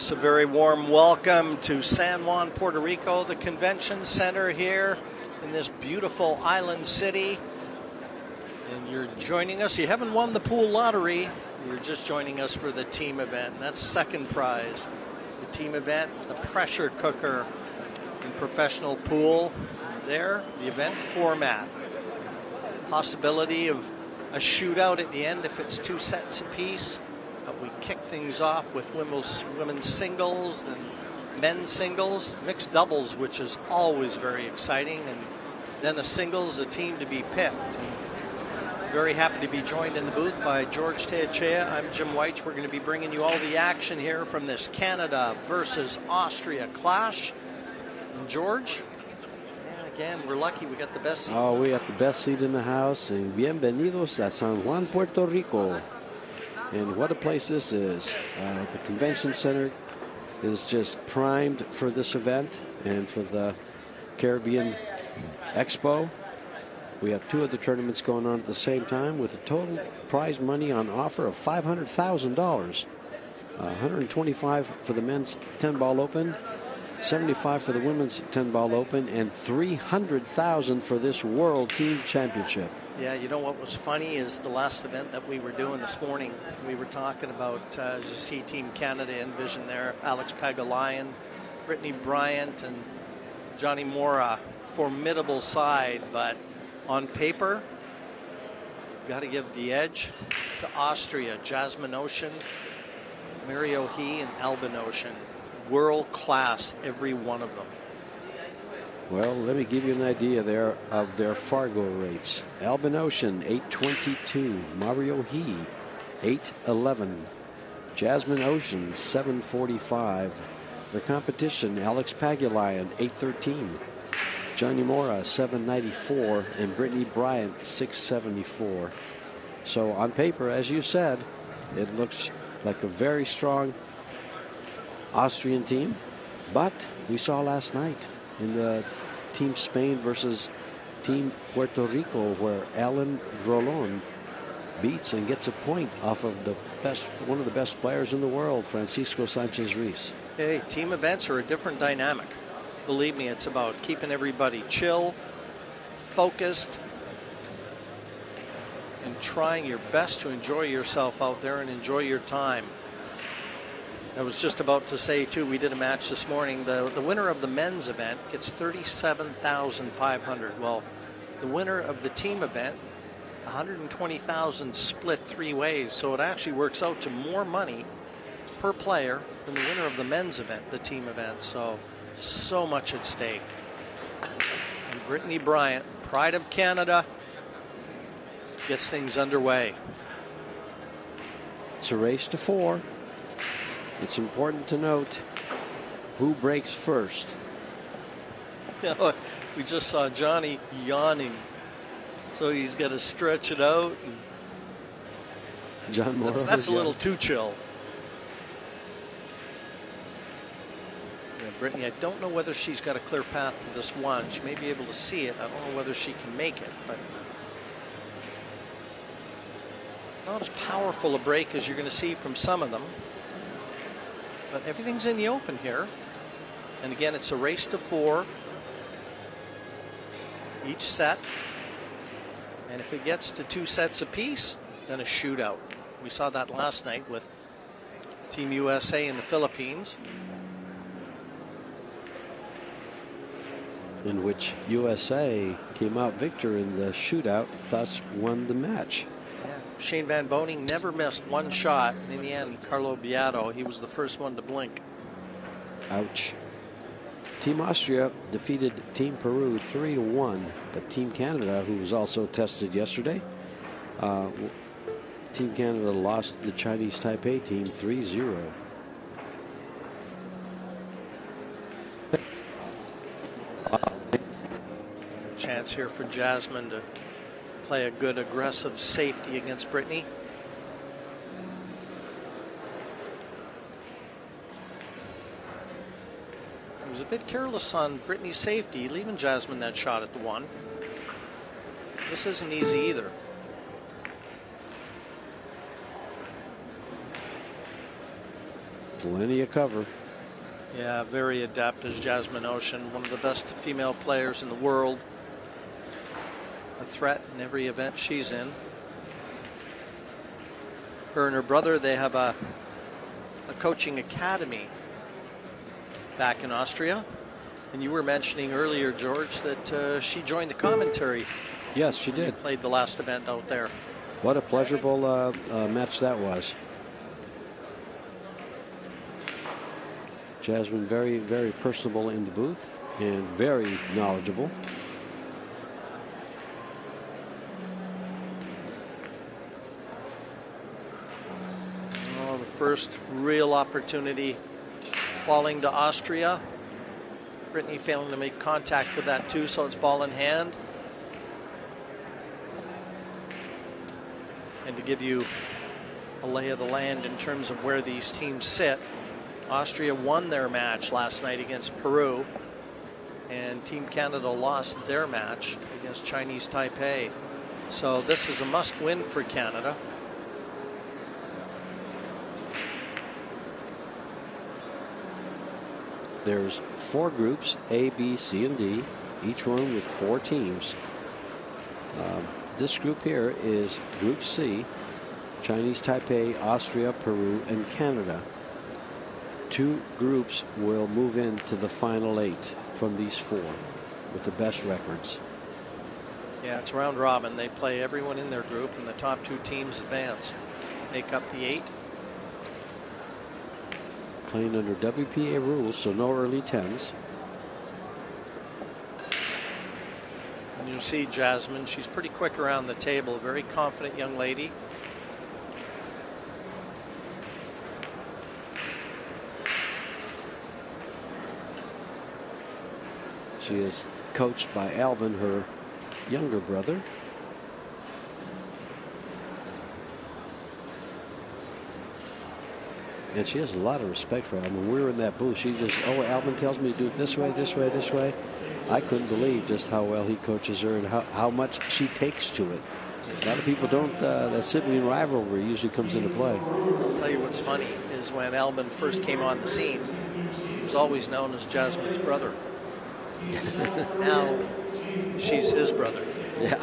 Yes, a very warm welcome to San Juan, Puerto Rico, the convention center here in this beautiful island city. And you're joining us. You haven't won the pool lottery. You're just joining us for the team event. And that's second prize. The team event, the pressure cooker in professional pool. There, the event format. Possibility of a shootout at the end if it's 2 sets apiece. But we kick things off with women's singles, then men's singles, mixed doubles, which is always very exciting, and then the singles, a team to be picked. And very happy to be joined in the booth by George Teachea. I'm Jim White. We're going to be bringing you all the action here from this Canada versus Austria clash. And George, again, we're lucky we got the best seat. Oh, we got the best seat in the house, and bienvenidos a San Juan, Puerto Rico. And what a place this is. The convention center is just primed for this event and for the Caribbean Expo. We have 2 other tournaments going on at the same time with a total prize money on offer of $500,000. 125 for the men's 10-ball open, 75 for the women's 10-ball open, and $300,000 for this World Team Championship. Yeah, you know what was funny is the last event that we were doing this morning, we were talking about, as you see Team Canada Envision there, Alex Pagulayan, Brittany Bryant, and Johnny Mora. Formidable side, but on paper, you've got to give the edge to Austria. Jasmine Ocean, Mary O'Hee, and Albin Ocean. World class, every one of them. Well, let me give you an idea there of their Fargo rates. Albin Ocean, 822. Mario He, 811. Jasmine Ocean, 745. Their competition, Alex Pagulayan, 813. Johnny Mora, 794. And Brittany Bryant, 674. So on paper, as you said, it looks like a very strong Austrian team. But we saw last night in the Team Spain versus Team Puerto Rico, where Alan Rolon beats and gets a point off of one of the best players in the world, Francisco Sanchez-Ruiz. Hey, team events are a different dynamic. Believe me, it's about keeping everybody chill, focused, and trying your best to enjoy yourself out there and enjoy your time. I was just about to say, too, we did a match this morning. The winner of the men's event gets $37,500. Well, the winner of the team event, $120,000 split 3 ways. So it actually works out to more money per player than the winner of the men's event, the team event. So much at stake. And Brittany Bryant, pride of Canada, gets things underway. It's a race to 4. It's important to note who breaks first. We just saw Johnny yawning, so he's got to stretch it out. John Morrow, that's a little too chill. Yeah, Brittany, I don't know whether she's got a clear path to this one. She may be able to see it. I don't know whether she can make it, but not as powerful a break as you're going to see from some of them. But everything's in the open here. And again, it's a race to 4 each set. And if it gets to 2 sets apiece, then a shootout. We saw that last night with Team USA in the Philippines, in which USA came out victor in the shootout, thus won the match. Shane Van Boning never missed one shot. In the end, Carlo Beato, he was the first one to blink. Ouch. Team Austria defeated Team Peru 3-1, but Team Canada, who was also tested yesterday, Team Canada lost the Chinese Taipei team 3-0. Chance here for Jasmine to play a good aggressive safety against Brittany. He was a bit careless on Brittany's safety, leaving Jasmine that shot at the 1. This isn't easy either. Plenty of cover. Yeah, very adept is Jasmine Ocean, one of the best female players in the world. A threat in every event she's in. Her and her brother, they have a coaching academy back in Austria. And you were mentioning earlier, George, that she joined the commentary. Yes, she did. Played the last event out there. What a pleasurable match that was. Jasmine, very, very personable in the booth and very knowledgeable. Oh, the first real opportunity falling to Austria. Brittany failing to make contact with that too, so it's ball in hand. And to give you a lay of the land in terms of where these teams sit, Austria won their match last night against Peru, and Team Canada lost their match against Chinese Taipei. So this is a must-win for Canada. There's 4 groups, A, B, C, and D, each one with 4 teams. This group here is Group C, Chinese Taipei, Austria, Peru, and Canada. 2 groups will move into the final 8 from these 4 with the best records. Yeah, it's round robin. They play everyone in their group, and the top 2 teams advance, make up the 8. Playing under WPA rules, so no early 10s. And you see Jasmine, she's pretty quick around the table, very confident young lady. She is coached by Alvin, her younger brother. And she has a lot of respect for Alvin. When we were in that booth, she just, oh, Alvin tells me to do it this way, this way, this way. I couldn't believe just how well he coaches her and how much she takes to it. A lot of people don't. That sibling rivalry usually comes into play. I'll tell you what's funny is when Alvin first came on the scene, he was always known as Jasmine's brother. Now she's his brother. Yeah.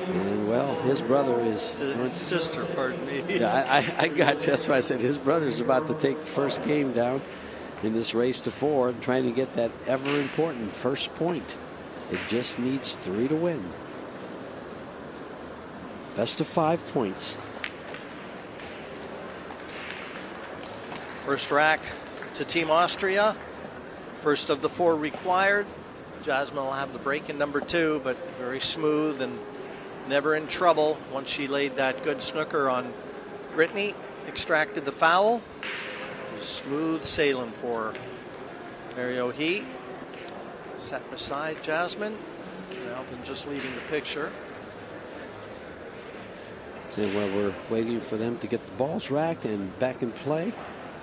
And well, his brother is his sister, pardon me. Yeah, I got just why I said his brother's about to take the first game down in this race to 4 and trying to get that ever important first point. It just needs 3 to win. Best of 5 points. First rack to Team Austria. First of the 4 required. Jasmine will have the break in number 2, but very smooth and never in trouble once she laid that good snooker on Brittany. Extracted the foul. Smooth sailing for Mario He. Set beside Jasmine. Alvin just leaving the picture. And while we're waiting for them to get the balls racked and back in play,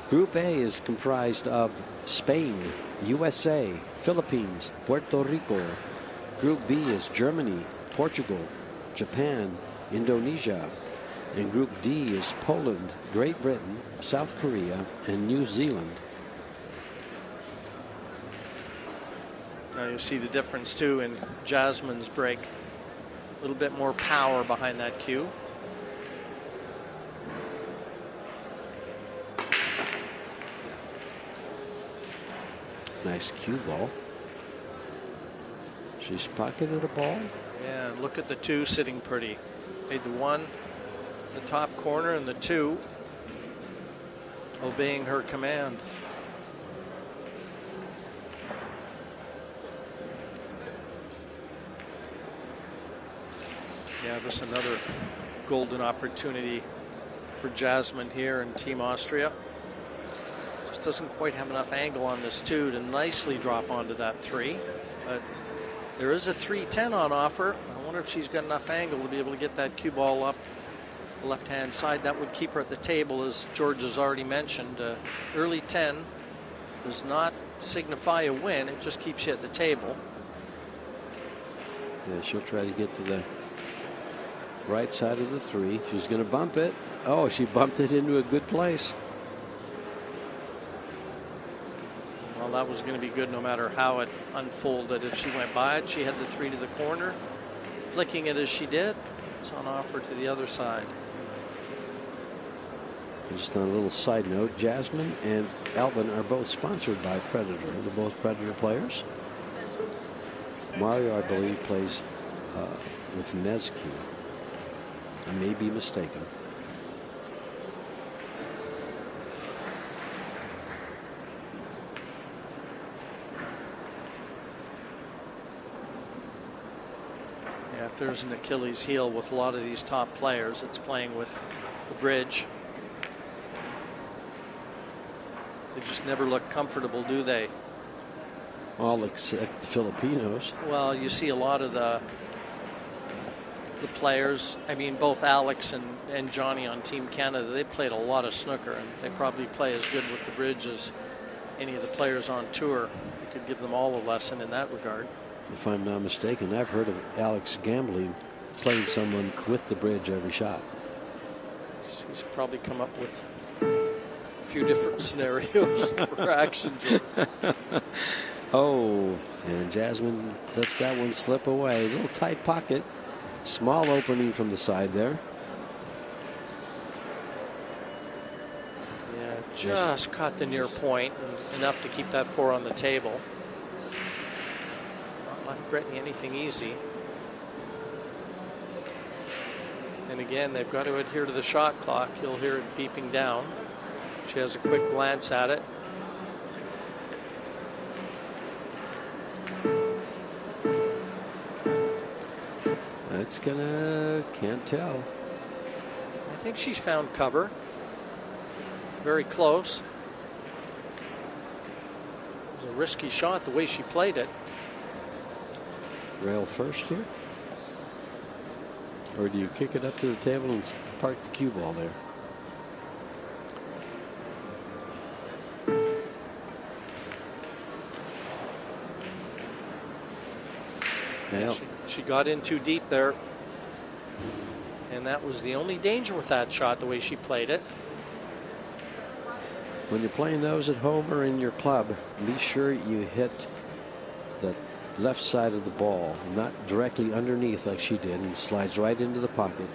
Group A is comprised of Spain, USA, Philippines, Puerto Rico. Group B is Germany, Portugal, Japan, Indonesia. And Group D is Poland, Great Britain, South Korea, and New Zealand. Now you see the difference too in Jasmine's break. A little bit more power behind that cue. Nice cue ball. She's pocketed a ball. Yeah, look at the 2 sitting pretty. Made the 1 the top corner and the 2 obeying her command. Yeah, this is another golden opportunity for Jasmine here in Team Austria. Just doesn't quite have enough angle on this 2 to nicely drop onto that 3. But there is a 3-10 on offer. I wonder if she's got enough angle to be able to get that cue ball up the left-hand side. That would keep her at the table, as George has already mentioned. Early 10 does not signify a win. It just keeps you at the table. Yeah, she'll try to get to the right side of the 3. She's going to bump it. Oh, she bumped it into a good place. that was going to be good no matter how it unfolded. If she went by it, she had the 3 to the corner. Flicking it as she did, it's on offer to the other side. Just on a little side note, Jasmine and Alvin are both sponsored by Predator. They're both Predator players. Mario, I believe, plays with Nezcu. I may be mistaken. Yeah, if there's an Achilles heel with a lot of these top players, it's playing with the bridge. They just never look comfortable, do they? All except the Filipinos. Well, you see a lot of the players. I mean, both Alex and Johnny on Team Canada, they played a lot of snooker, and they probably play as good with the bridge as any of the players on tour. You could give them all a lesson in that regard. If I'm not mistaken, I've heard of Alex gambling, playing someone with the bridge every shot. He's probably come up with a few different scenarios for action. Oh, and Jasmine lets that one slip away. A little tight pocket. Small opening from the side there. Yeah, just caught the near point, enough to keep that 4 on the table. Not left Brittany anything easy. And again, they've got to adhere to the shot clock. You'll hear it beeping down. She has a quick glance at it. That's gonna, can't tell. I think she's found cover. Very close. It was a risky shot the way she played it. Rail first here? Or do you kick it up to the table and park the cue ball there? Yeah, she got in too deep there. And that was the only danger with that shot, the way she played it. When you're playing those at home or in your club, be sure you hit the left side of the ball, not directly underneath like she did, and slides right into the pocket.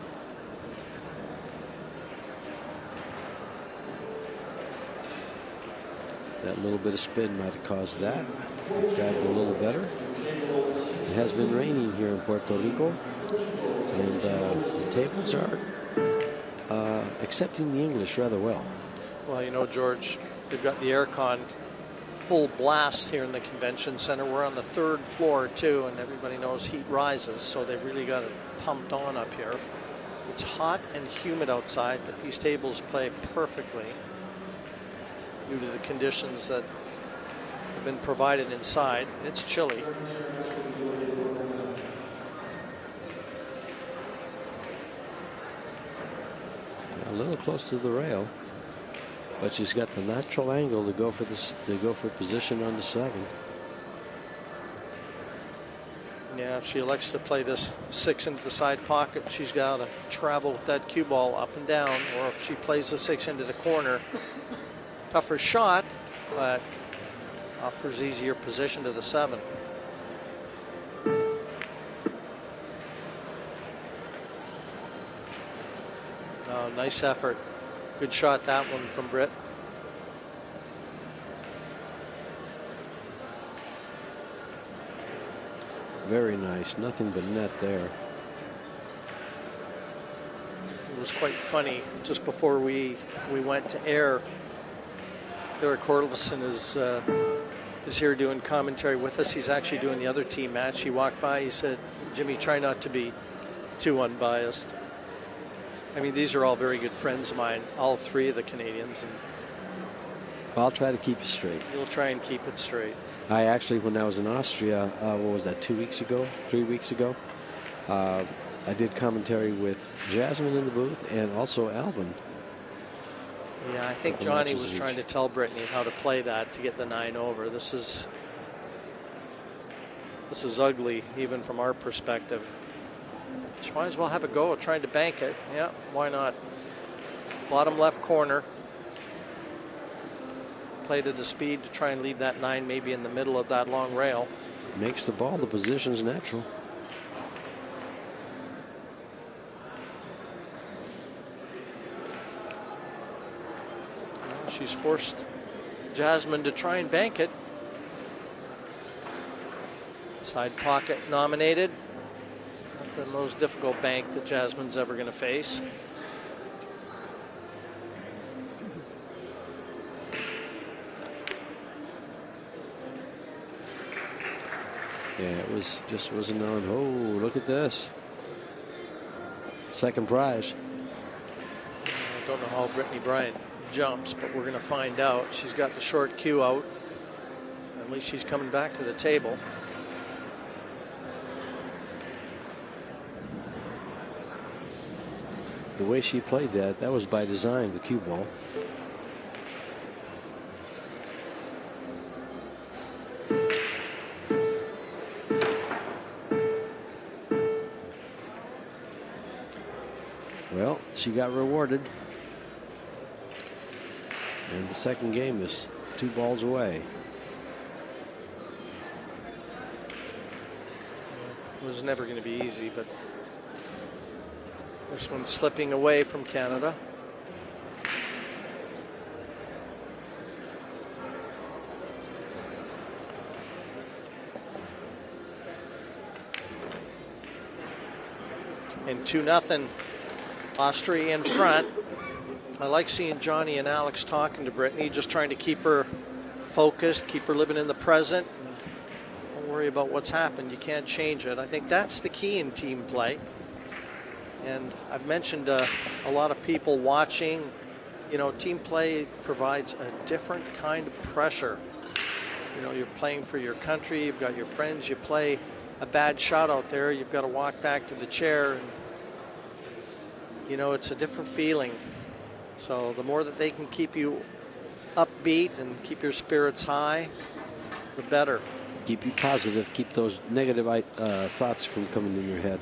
That little bit of spin might have caused that. Grabbed a little better. It has been raining here in Puerto Rico, and the tables are accepting the English rather well. Well, you know, George, they've got the aircon full blast here in the convention center. We're on the 3rd floor too, and everybody knows heat rises, so they've really got it pumped on up here. It's hot and humid outside, but these tables play perfectly due to the conditions that have been provided inside. It's chilly. A little close to the rail, but she's got the natural angle to go for this, to go for position on the 7. Yeah, if she elects to play this 6 into the side pocket, she's got to travel with that cue ball up and down. Or if she plays the 6 into the corner, tougher shot, but offers easier position to the 7. Oh, nice effort. Good shot, that one from Britt. Very nice. Nothing but net there. It was quite funny. Just before we went to air, Eric Corlison is here doing commentary with us. He's actually doing the other team match. He walked by. He said, "Jimmy, try not to be too unbiased." I mean, these are all very good friends of mine, all 3 of the Canadians. And I'll try to keep it straight. You'll try and keep it straight. I actually, when I was in Austria, what was that, 2 weeks ago, 3 weeks ago, I did commentary with Jasmine in the booth and also Alvin. Yeah, I think Johnny was trying to tell Brittany how to play that to get the 9 over. This is ugly, even from our perspective. She might as well have a go at trying to bank it. Yeah, why not? Bottom left corner. played at a speed to try and leave that 9 maybe in the middle of that long rail. Makes the ball, the position's natural. Well, she's forced Jasmine to try and bank it. Side pocket nominated. Not the most difficult bank that Jasmine's ever going to face. Yeah, it was just wasn't on. Oh, look at this. Second prize. I don't know how Brittany Bryant jumps, but we're going to find out. She's got the short cue out. At least she's coming back to the table. The way she played that was by design, the cue ball. Well, she got rewarded. And the second game is 2 balls away. It was never going to be easy, but this one's slipping away from Canada. And 2-0, Austria in front. I like seeing Johnny and Alex talking to Brittany, just trying to keep her focused, keep her living in the present. Don't worry about what's happened. You can't change it. I think that's the key in team play. And I've mentioned a lot of people watching. You know, team play provides a different kind of pressure. You know, you're playing for your country. You've got your friends. You play a bad shot out there. You've got to walk back to the chair. And, you know, it's a different feeling. So the more that they can keep you upbeat and keep your spirits high, the better. Keep you positive. Keep those negative thoughts from coming in your head.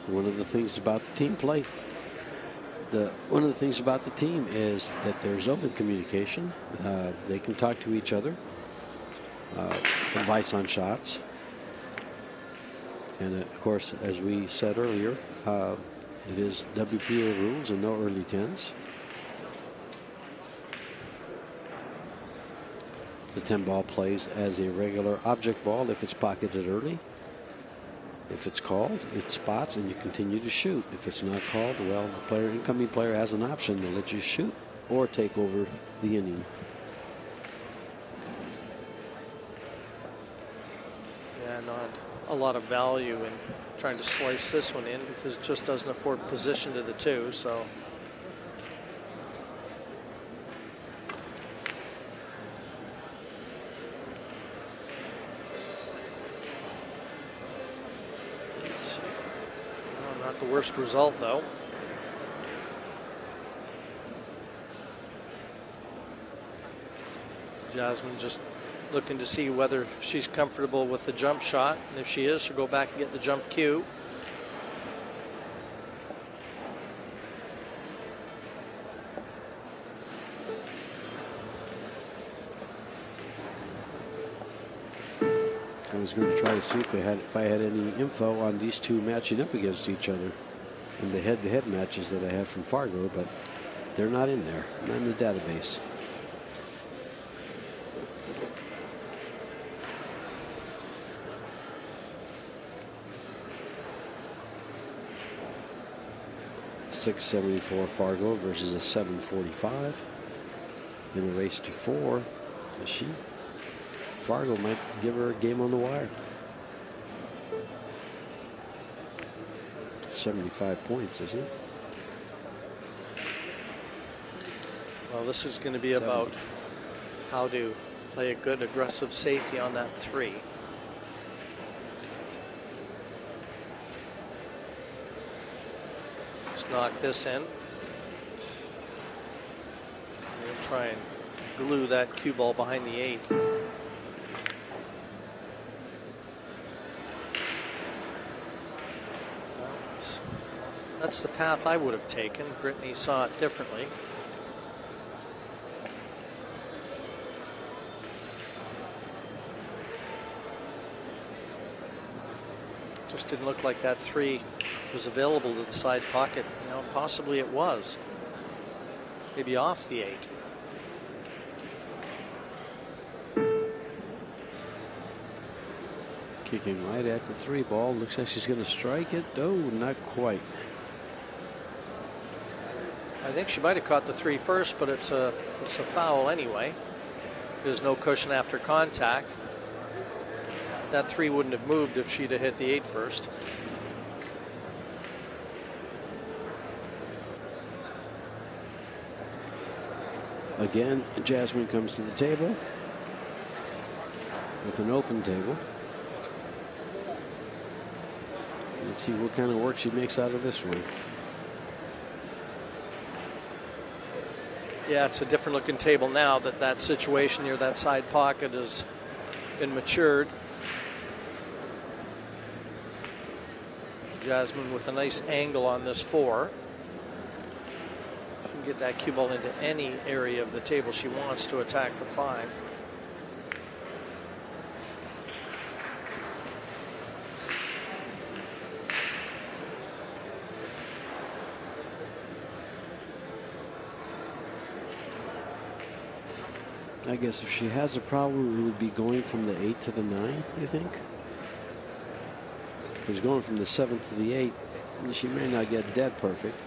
One of the things about the team play, one of the things about the team is that there's open communication. They can talk to each other, advice on shots. And of course, as we said earlier, it is WPA rules and no early 10s. The 10 ball plays as a regular object ball if it's pocketed early. If it's called, it spots and you continue to shoot. If it's not called, well, the incoming player has an option to let you shoot or take over the inning. Yeah, not a lot of value in trying to slice this one in because it just doesn't afford position to the 2. So not the worst result, though. Jasmine just looking to see whether she's comfortable with the jump shot. And if she is, she'll go back and get the jump cue. I was going to try to see if I had any info on these two matching up against each other in the head-to-head matches that I have from Fargo, but they're not in there, not in the database. .674 Fargo versus a 745 in a race to 4. Fargo might give her a game on the wire. 75 points, isn't it? Well, this is going to be about how to play a good aggressive safety on that 3. Just knock this in. And try and glue that cue ball behind the 8. That's the path I would have taken. Brittany saw it differently. Just didn't look like that 3 was available to the side pocket. You know, possibly it was. Maybe off the 8. Kicking right at the 3 ball. Looks like she's going to strike it. Oh, not quite. I think she might have caught the 3 first, but it's a foul anyway. There's no cushion after contact. That 3 wouldn't have moved if she'd have hit the 8 first. Again, Jasmine comes to the table with an open table. Let's see what kind of work she makes out of this one. Yeah, it's a different looking table now that that situation near that side pocket has been matured. Jasmine with a nice angle on this 4. She can get that cue ball into any area of the table she wants to attack the 5. I guess if she has a problem, it would be going from the 8 to the 9, you think? Because going from the 7 to the 8, she may not get dead perfect.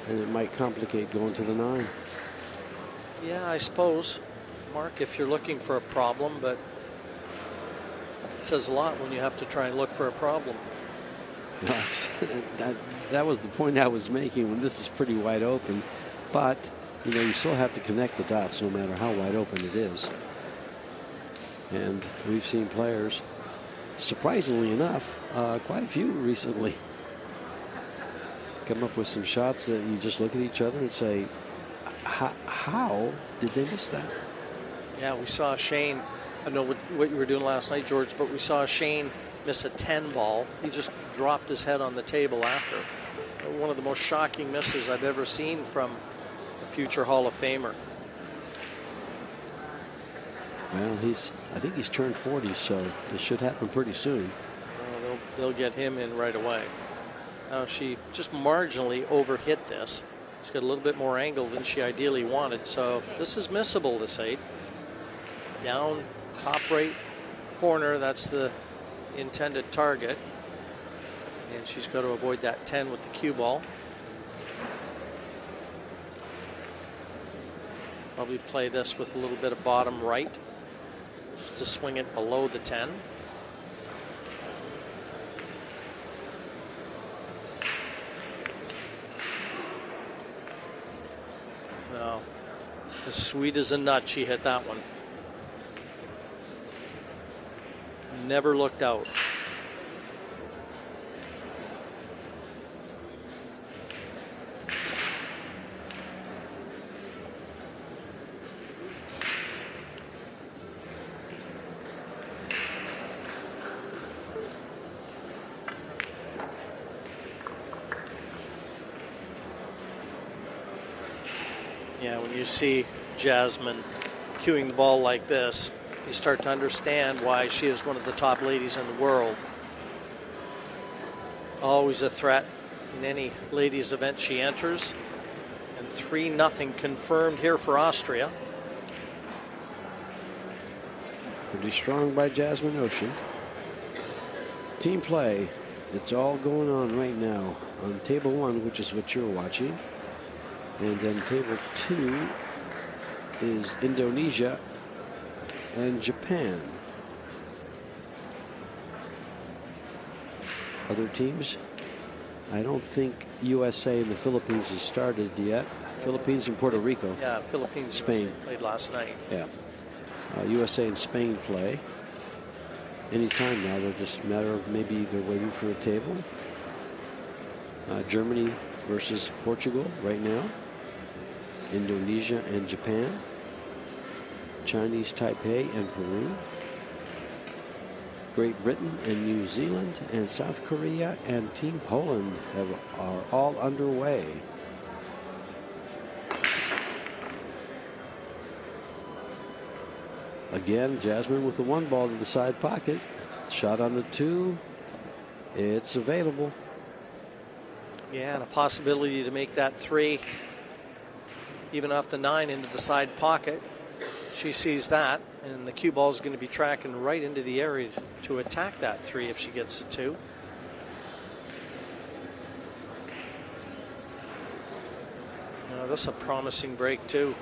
And it might complicate going to the 9. Yeah, I suppose, Mark, if you're looking for a problem, but it says a lot when you have to try and look for a problem. That was the point I was making when this is pretty wide open. But, you know, you still have to connect the dots no matter how wide open it is. And we've seen players, surprisingly enough, quite a few recently, come up with some shots that you just look at each other and say, how did they miss that? Yeah, we saw Shane. I know what you were doing last night, George, but we saw Shane miss a 10 ball. He just dropped his head on the table after. One of the most shocking misses I've ever seen from a future Hall of Famer. Well, I think he's turned 40, so this should happen pretty soon. Well, they'll get him in right away. Now she just marginally overhit this. She's got a little bit more angle than she ideally wanted, so this is missable, this 8. Down top right corner, that's the intended target. And she's got to avoid that 10 with the cue ball. Probably play this with a little bit of bottom right, just to swing it below the 10. Well, as sweet as a nut, she hit that one. Never looked out. Yeah, when you see Jasmine cueing the ball like this, you start to understand why she is one of the top ladies in the world. Always a threat in any ladies event she enters. And 3-0 confirmed here for Austria. Pretty strong by Jasmine Ocean. Team play. It's all going on right now on table 1, which is what you're watching. And then table 2 is Indonesia and Japan. Other teams? I don't think USA and the Philippines has started yet. Philippines and Puerto Rico. Yeah, Philippines, Spain played last night. Yeah. USA and Spain play. Anytime now, they're just a matter of maybe they're waiting for a table. Germany versus Portugal right now. Indonesia and Japan. Chinese Taipei and Peru. Great Britain and New Zealand and South Korea and Team Poland are all underway. Again, Jasmine with the 1 ball to the side pocket. Shot on the 2. It's available. Yeah, and a possibility to make that 3, even off the 9 into the side pocket. She sees that, and the cue ball is going to be tracking right into the area to attack that 3 if she gets a 2. Now, this is a promising break, too.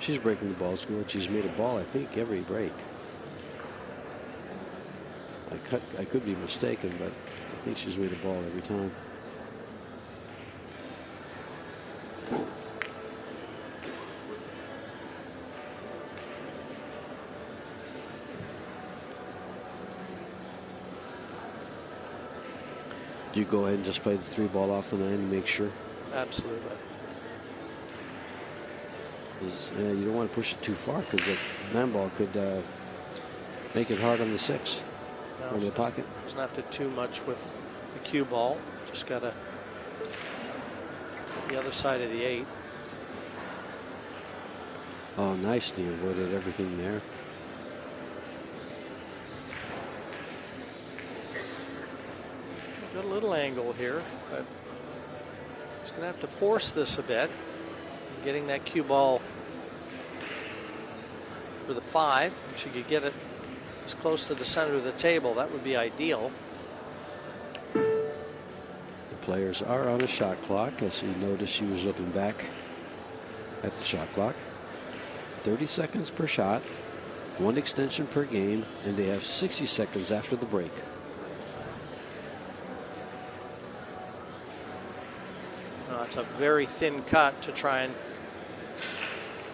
She's breaking the balls good. She's made a ball, I think, every break. I could be mistaken, but I think she's made a ball every time. Do you go ahead and just play the 3 ball off the 9 and make sure? Absolutely. You don't want to push it too far because the 9 ball could make it hard on the 6 from the pocket. Doesn't have to do too much with the cue ball. Just got to the other side of the 8. Oh, nicely avoided everything there. Got a little angle here, but he's going to have to force this a bit. Getting that cue ball for the 5. If she could get it as close to the center of the table, that would be ideal. The players are on a shot clock. As you noticed, she was looking back at the shot clock. 30 seconds per shot, 1 extension per game, and they have 60 seconds after the break. It's a very thin cut to try and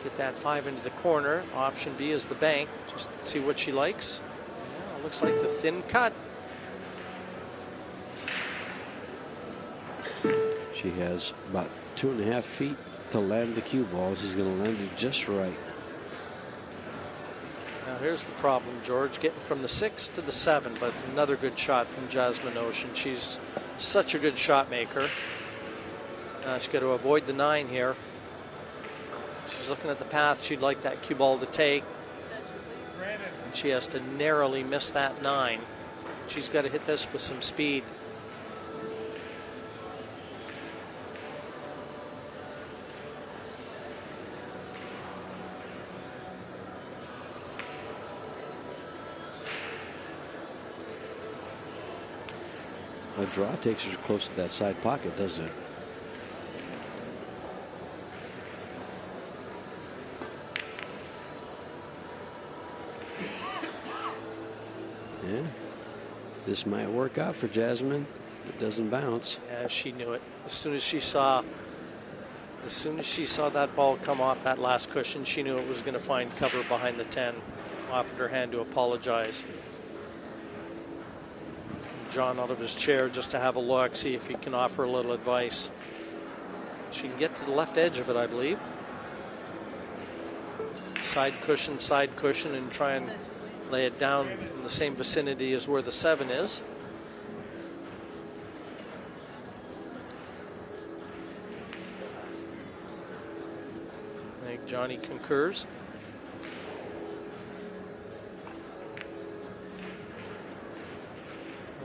get that 5 into the corner. Option B is the bank. Just see what she likes. Yeah, looks like the thin cut. She has about 2.5 feet to land the cue ball. She's going to land it just right. Now here's the problem, George. Getting from the 6 to the 7, but another good shot from Jasmine Ocean. She's such a good shot maker. She's got to avoid the 9 here. She's looking at the path she'd like that cue ball to take. And she has to narrowly miss that 9. She's got to hit this with some speed. A draw takes her close to that side pocket, doesn't it? Yeah, this might work out for Jasmine. It doesn't bounce. Yeah, she knew it. As soon as she saw that ball come off that last cushion, she knew it was going to find cover behind the 10. Offered her hand to apologize. John out of his chair just to have a look, see if he can offer a little advice. She can get to the left edge of it, I believe. Side cushion, and try and lay it down in the same vicinity as where the 7 is. I think Johnny concurs.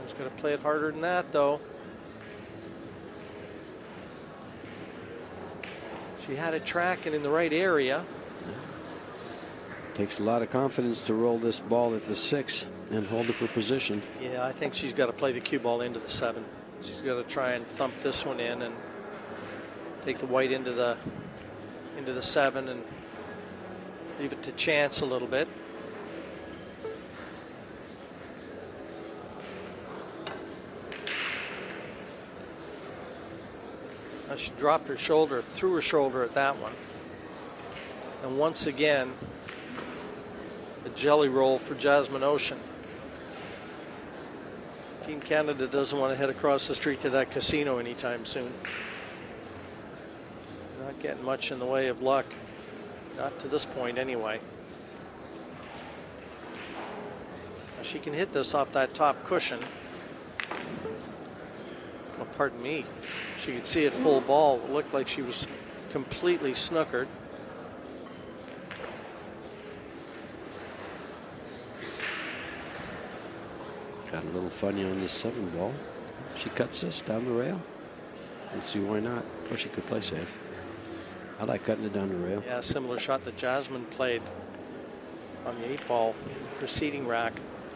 He's got to play it harder than that, though. She had it tracking in the right area. Takes a lot of confidence to roll this ball at the 6 and hold it for position. Yeah, I think she's got to play the cue ball into the 7. She's got to try and thump this one in and take the white into the 7 and leave it to chance a little bit. Now she dropped her shoulder, threw her shoulder at that one. And once again, a jelly roll for Jasmine Ocean. Team Canada doesn't want to head across the street to that casino anytime soon. Not getting much in the way of luck. Not to this point, anyway. She can hit this off that top cushion. Oh, pardon me. She could see it full ball. It looked like she was completely snookered. Got a little funny on this 7 ball. She cuts this down the rail. Let's see why not. Or she could play safe. I like cutting it down the rail. Yeah, similar shot that Jasmine played on the 8 ball preceding rack.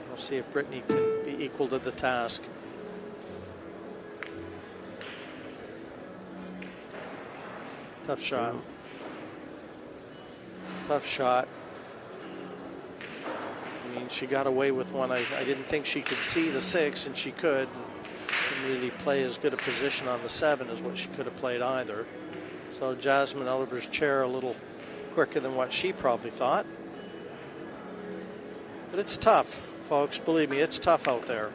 We'll see if Brittany can be equal to the task. Tough shot. Tough shot. I mean, she got away with one. I didn't think she could see the 6, and she could. Didn't really play as good a position on the 7 as what she could have played either. So Jasmine Oliver's chair a little quicker than what she probably thought. But it's tough, folks. Believe me, it's tough out there.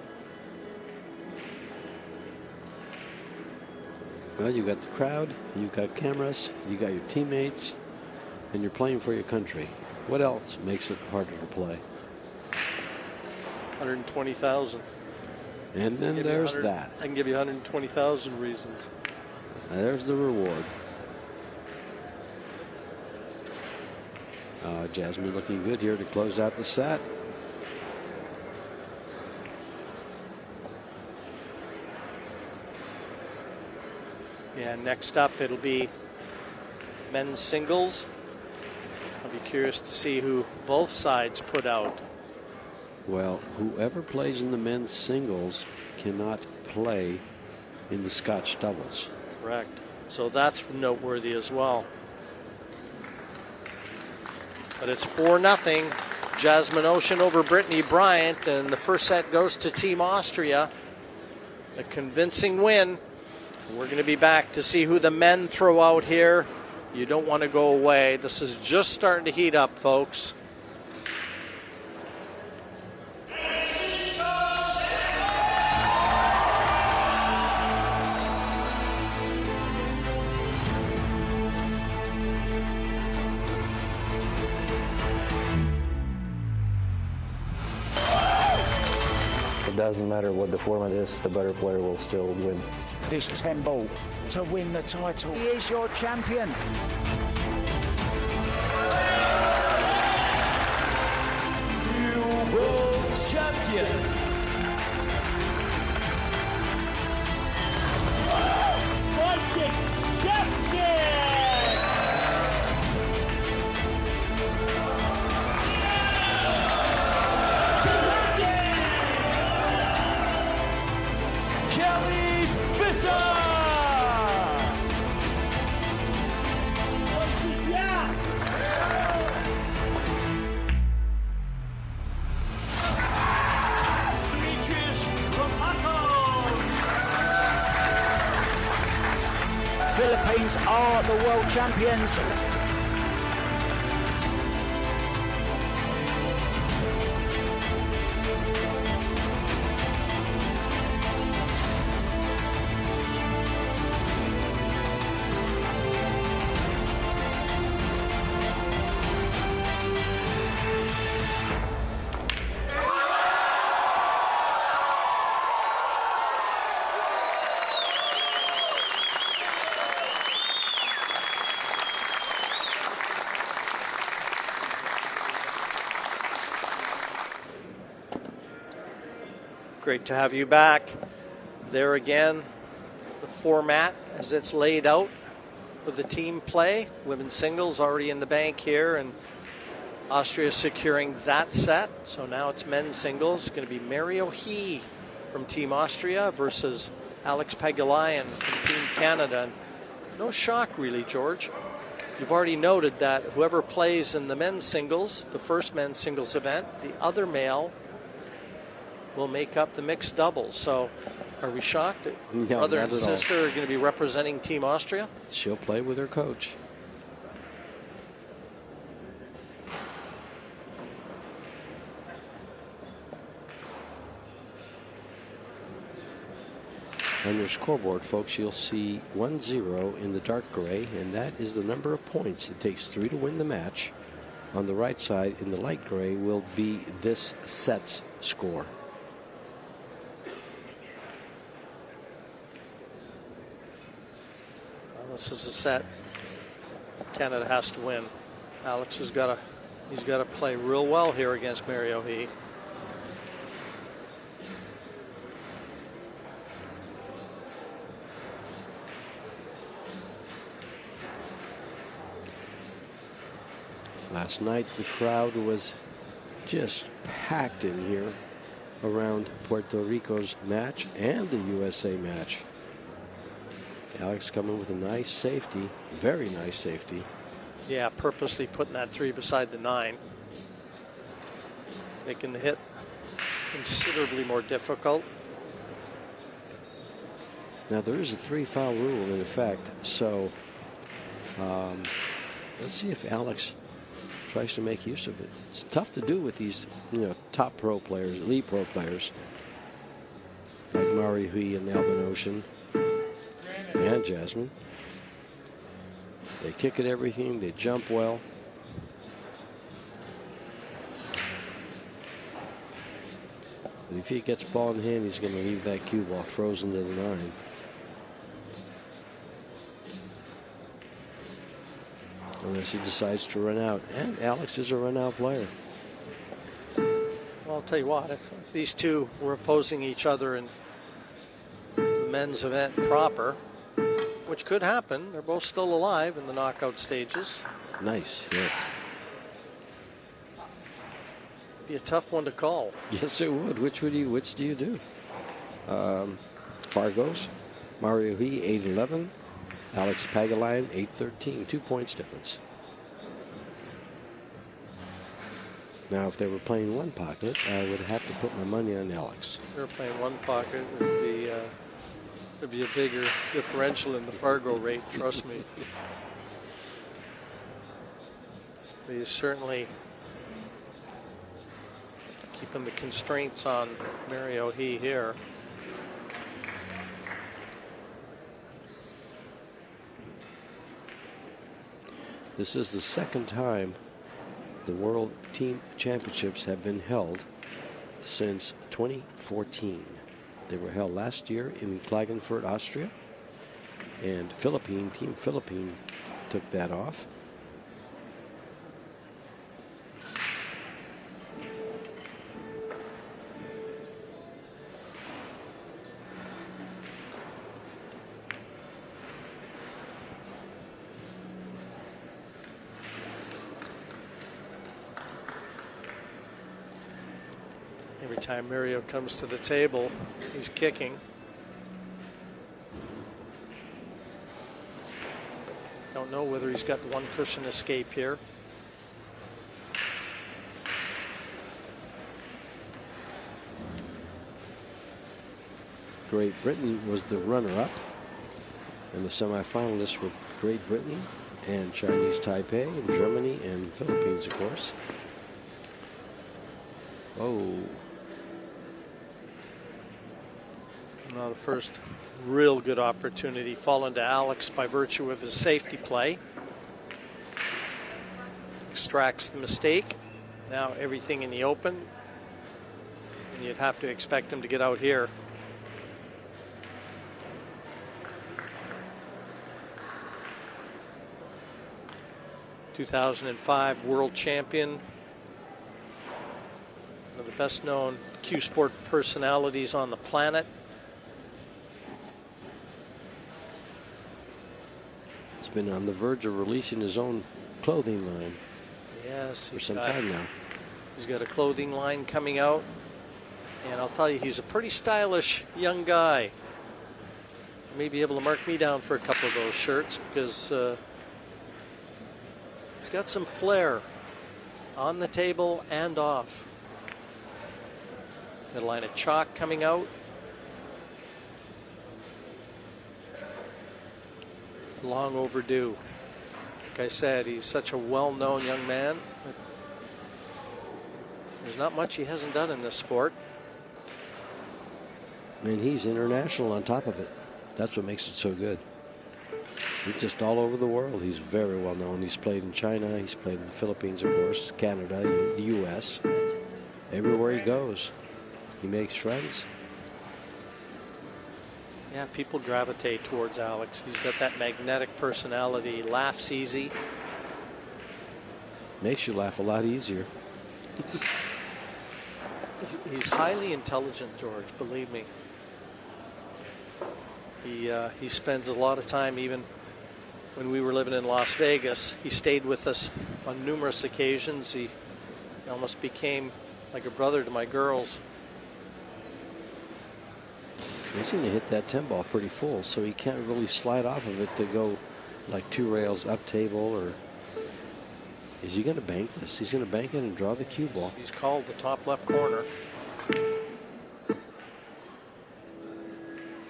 Well, you got the crowd, you got cameras, you got your teammates, and you're playing for your country. What else makes it harder to play? 120,000. And then there's that. I can give you 120,000 reasons. There's the reward. Jasmine looking good here to close out the set. Yeah, next up it'll be men's singles. I'll be curious to see who both sides put out. Well, whoever plays in the men's singles cannot play in the Scotch doubles. Correct. So that's noteworthy as well. But it's 4-0. Jasmine Ocean over Brittany Bryant, and the first set goes to Team Austria. A convincing win. We're going to be back to see who the men throw out here. You don't want to go away. This is just starting to heat up, folks. It doesn't matter what the format is, the better player will still win. This 10 ball to win the title. He is your champion. New world champion. Fighting champion. Philippines are the world champions. Great to have you back. There again, the format as it's laid out for the team play. Women's singles already in the bank here, and Austria securing that set. So now it's men's singles. It's going to be Mario He from Team Austria versus Alex Pagulayan from Team Canada. And no shock, really, George. You've already noted that whoever plays in the men's singles, the first men's singles event, the other male will make up the mixed doubles. So are we shocked that brother and sister are going to be representing Team Austria? She'll play with her coach. On your scoreboard, folks, you'll see 1-0 in the dark gray, and that is the number of points. It takes 3 to win the match. On the right side, in the light gray, will be this set's score. Well, this is a set Canada has to win. Alex has got to play real well here against Mario He. Last night, the crowd was just packed in here around Puerto Rico's match and the USA match. Alex coming with a nice safety, very nice safety. Yeah, purposely putting that 3 beside the 9. Making the hit considerably more difficult. Now, there is a 3-foul rule in effect, so let's see if Alex tries to make use of it. It's tough to do with these, top pro players, elite pro players, like Mario He and Albin and Jasmine. They kick at everything. They jump well. But if he gets ball in hand, he's going to leave that cue ball frozen to the 9. Unless he decides to run out. And Alex is a run-out player. Well, I'll tell you what, if these two were opposing each other in the men's event proper, which could happen, they're both still alive in the knockout stages. Nice hit. Be a tough one to call. Yes, it would. Which do you do? Fargo's, Mario He, 8-11. Alex Pagulayan, 8-13. 2 points difference. Now, if they were playing one pocket, I would have to put my money on Alex. If they were playing one pocket, there'd be a bigger differential in the Fargo rate, trust me. But he's certainly keeping the constraints on Mario He here. This is the second time the World Team Championships have been held since 2014. They were held last year in Klagenfurt, Austria, and Team Philippine took that off. Every time Mario comes to the table, he's kicking. Don't know whether he's got one cushion escape here. Great Britain was the runner-up, and the semifinalists were Great Britain and Chinese Taipei and Germany and Philippines, of course. Oh. Now the first real good opportunity fallen to Alex by virtue of his safety play. Extracts the mistake. Now everything in the open. And you'd have to expect him to get out here. '05 world champion. One of the best known Q Sport personalities on the planet. Been on the verge of releasing his own clothing line. Yes, for some time now. He's got a clothing line coming out, and I'll tell you, he's a pretty stylish young guy. May be able to mark me down for a couple of those shirts because he's got some flair on the table and off. Got a line of chalk coming out. Long overdue. Like I said, he's such a well-known young man. But there's not much he hasn't done in this sport. And he's international on top of it. That's what makes it so good. He's just all over the world. He's very well known. He's played in China. He's played in the Philippines, of course, Canada, the U.S. Everywhere he goes, he makes friends. Yeah, people gravitate towards Alex. He's got that magnetic personality. He laughs easy. Makes you laugh a lot easier. He's highly intelligent, George, believe me. He spends a lot of time, even when we were living in Las Vegas. He stayed with us on numerous occasions. He almost became like a brother to my girls. He's going to hit that 10 ball pretty full, so he can't really slide off of it to go like 2 rails up table. Or is he going to bank this? He's going to bank it and draw the cue ball. He's called the top left corner.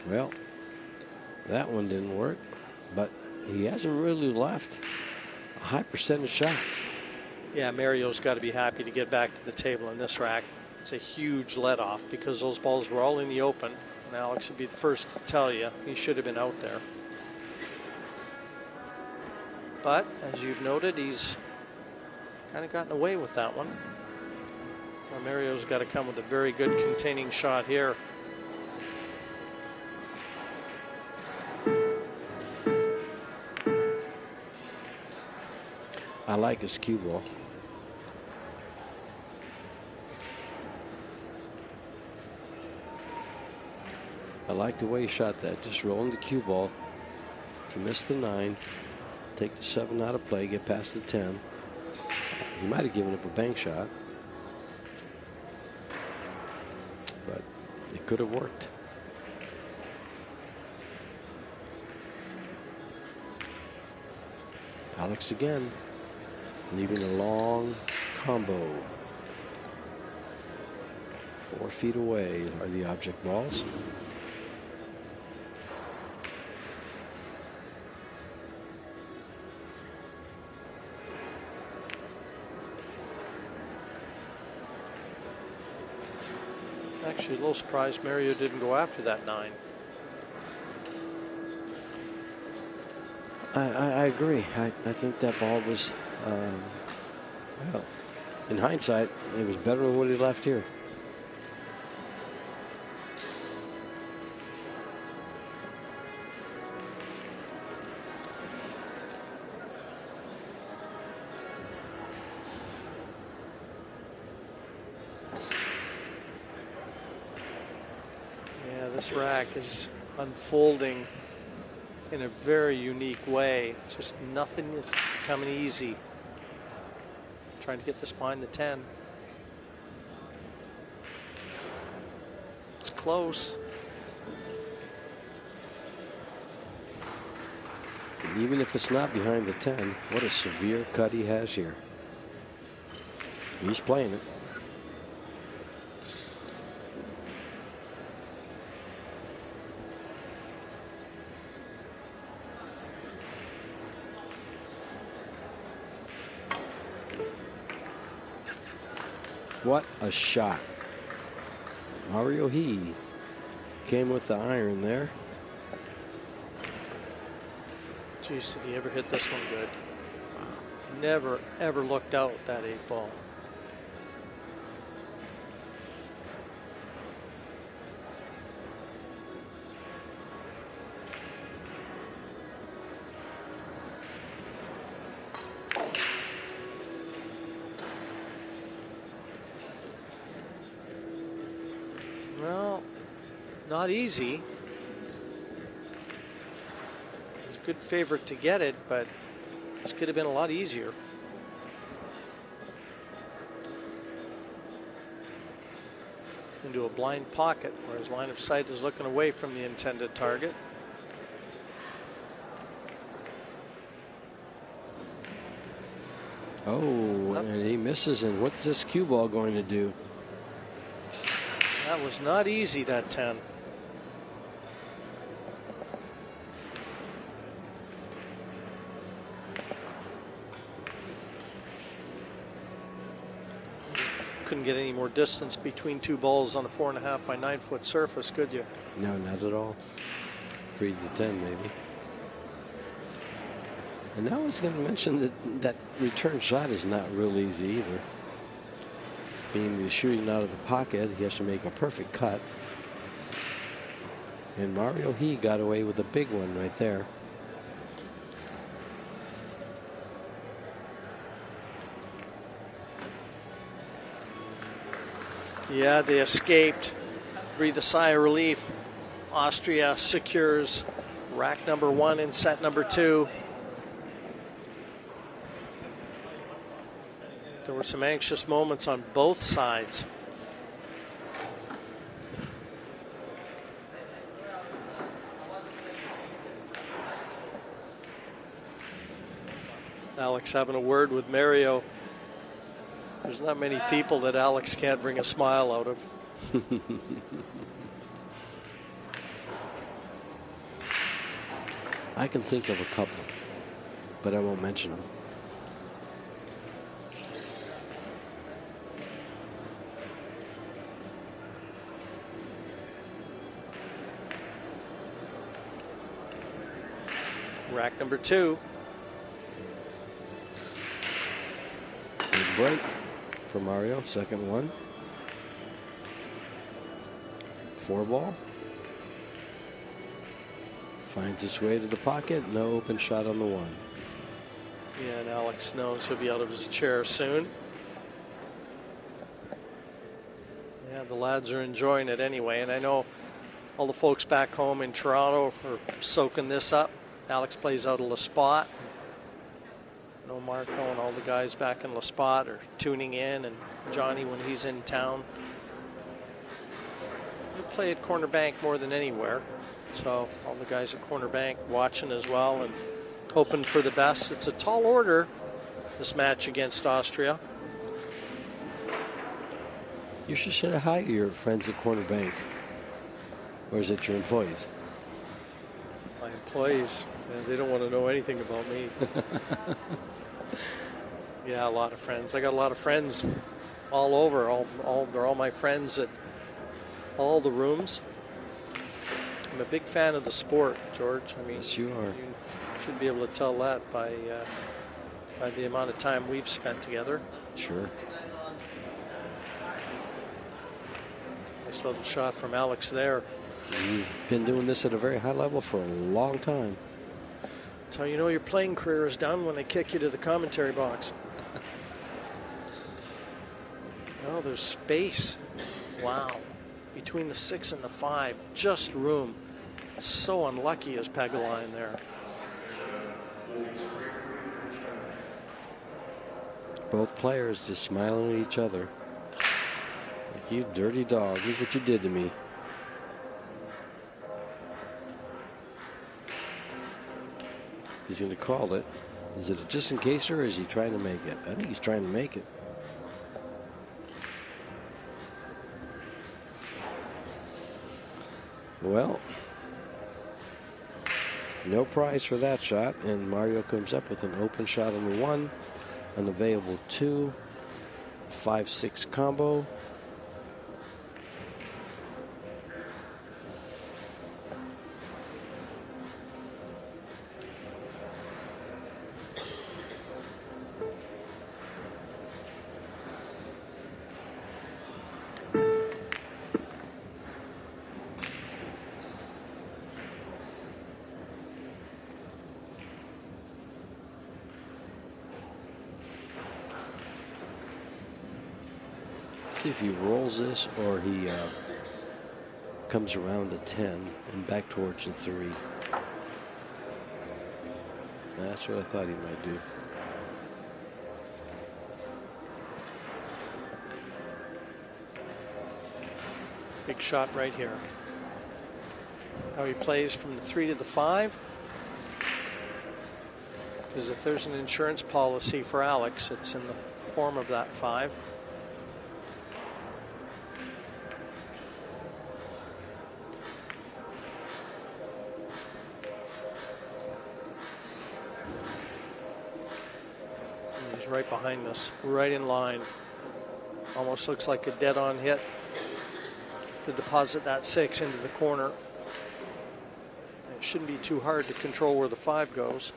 Well, that one didn't work, but he hasn't really left a high percentage shot. Yeah, Mario's got to be happy to get back to the table in this rack. It's a huge let off because those balls were all in the open. And Alex would be the first to tell you he should have been out there. But as you've noted, he's kind of gotten away with that one. Well, Mario's got to come with a very good containing shot here. I like his cue ball. I like the way he shot that, just rolling the cue ball to miss the 9, take the 7 out of play, get past the 10. He might have given up a bank shot, but it could have worked. Alex again, leaving a long combo. 4 feet away are the object balls. Actually, a little surprised Mario didn't go after that 9. I agree. I think that ball was, well, in hindsight, it was better than what he left here. This rack is unfolding in a very unique way. It's just nothing is coming easy. Trying to get this behind the 10. It's close. And even if it's not behind the 10, what a severe cut he has here. He's playing it. What a shot. Mario He came with the iron there. Jeez, did he ever hit this one good? Never, ever looked out that 8 ball. Well, not easy. He's a good favorite to get it, but this could have been a lot easier. Into a blind pocket where his line of sight is looking away from the intended target. Oh, and he misses. And what's this cue ball going to do? That was not easy, that 10. couldn't get any more distance between two balls on a 4.5 by 9 foot surface, could you? No, not at all. Freeze the 10, maybe. And now I was going to mention that that return shot is not real easy either. Being the shooting out of the pocket, he has to make a perfect cut. And Mario He got away with a big one right there. Yeah, they escaped. Breathe a sigh of relief. Austria secures rack number 1 in set number 2. There were some anxious moments on both sides. Alex having a word with Mario. There's not many people that Alex can't bring a smile out of. I can think of a couple, but I won't mention them. Rack number 2. Big break for Mario, second one. 4 ball. Finds its way to the pocket, no open shot on the 1. Yeah, and Alex knows he'll be out of his chair soon. Yeah, the lads are enjoying it anyway, and I know all the folks back home in Toronto are soaking this up. Alex plays out of La Spot. I know Marco and all the guys back in La Spot are tuning in, and Johnny when he's in town. We play at Corner Bank more than anywhere, so all the guys at Corner Bank watching as well and hoping for the best. It's a tall order, this match against Austria. You should say hi to your friends at Corner Bank. Or is it your employees? My employees, they don't want to know anything about me. Yeah, a lot of friends. I got a lot of friends all over. They're all my friends at all the rooms. I'm a big fan of the sport, George. I mean, yes, you are. You should be able to tell that by the amount of time we've spent together. Sure. Nice little shot from Alex there. You've been doing this at a very high level for a long time. That's how you know your playing career is done, when they kick you to the commentary box. Oh, there's space. Wow. Between the 6 and the 5. Just room. So unlucky is Pegula in there. Both players just smiling at each other. Like, you dirty dog, look what you did to me. He's going to call it. Is it a just in case, or is he trying to make it? I think he's trying to make it. Well, no prize for that shot, and Mario comes up with an open shot on the 1, an available 2, 5-6 combo. See if he rolls this or he comes around the 10 and back towards the 3. That's what I thought he might do. Big shot right here. How he plays from the 3 to the 5. Because if there's an insurance policy for Alex, it's in the form of that 5. Right behind this, right in line. Almost looks like a dead-on hit to deposit that 6 into the corner. It shouldn't be too hard to control where the 5 goes.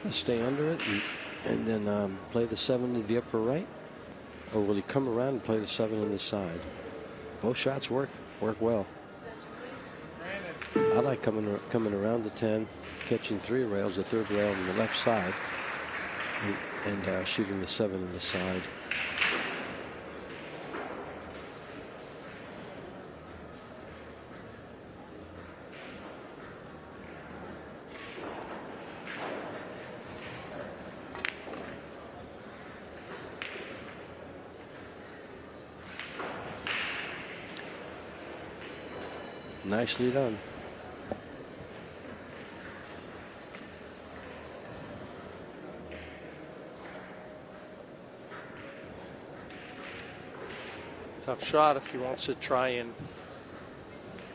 Stay under it and then play the 7 to the upper right, or will he come around and play the 7 on the side? Both shots work well. I like coming around the 10, catching 3 rails, the 3rd rail on the left side, and shooting the 7 on the side. Nicely done. Tough shot if he wants to try and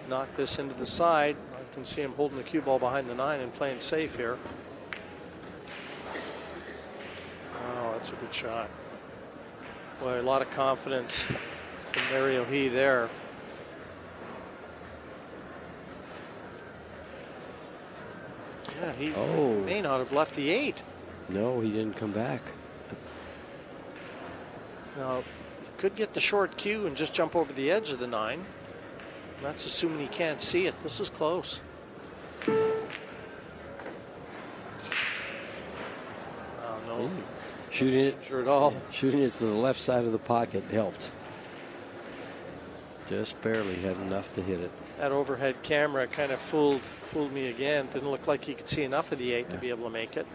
knock this into the side. I can see him holding the cue ball behind the 9 and playing safe here. Oh, that's a good shot. Boy, a lot of confidence from Mario He there. Yeah, he may not have left the 8. No, he didn't come back. Now, he could get the short cue and just jump over the edge of the 9. That's assuming he can't see it. This is close. Oh, no. Shooting it at all. Shooting it to the left side of the pocket helped. Just barely had enough to hit it. That overhead camera kind of fooled me again. Didn't look like he could see enough of the 8 to be able to make it.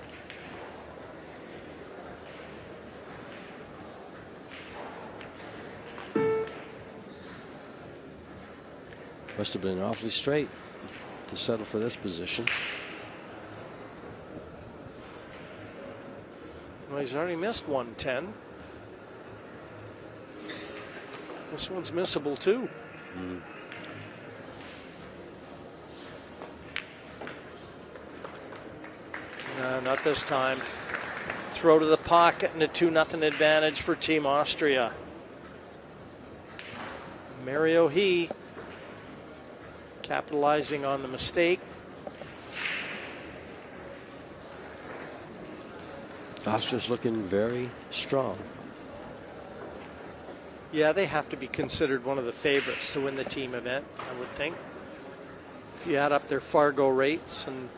Must have been awfully straight to settle for this position. Well, he's already missed 110. This one's missable too. Not this time. Throw to the pocket and a 2-0 advantage for Team Austria. Mario He capitalizing on the mistake. Austria's looking very strong. Yeah, they have to be considered one of the favorites to win the team event, I would think. If you add up their Fargo rates and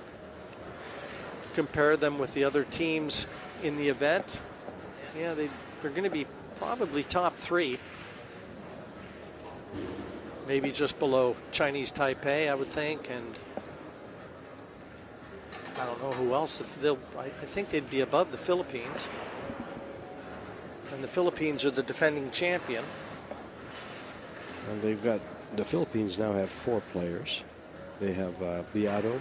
compare them with the other teams in the event, yeah, they're going to be probably top 3. Maybe just below Chinese Taipei, I would think, and I don't know who else. I think they'd be above the Philippines. And the Philippines are the defending champion. And the Philippines now have 4 players. They have Beato,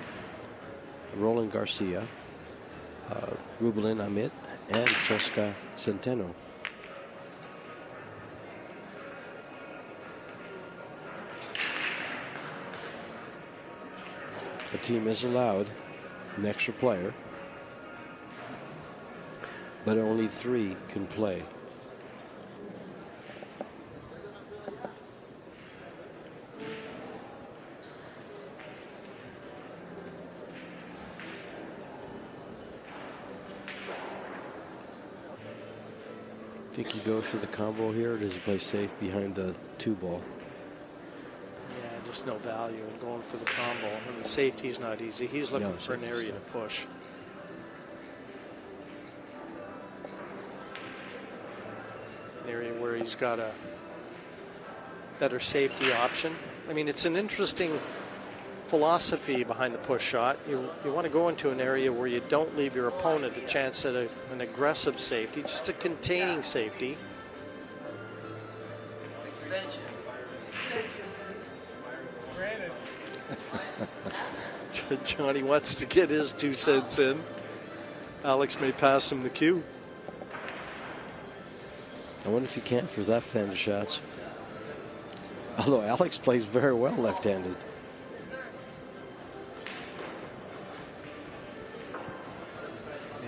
Roland Garcia, Rubelin Amit, and Cheska Centeno. A team is allowed an extra player, but only 3 can play. Think he goes for the combo here, or does he play safe behind the 2-ball? Yeah, just no value in going for the combo. And the safety's not easy. He's looking for an area to push. An area where he's got a better safety option. I mean, it's an interesting philosophy behind the push shot. You want to go into an area where you don't leave your opponent a chance at an aggressive safety, just a containing safety. Johnny wants to get his 2 cents in. Alex may pass him the cue. I wonder if he can for left-handed shots. Although Alex plays very well left-handed.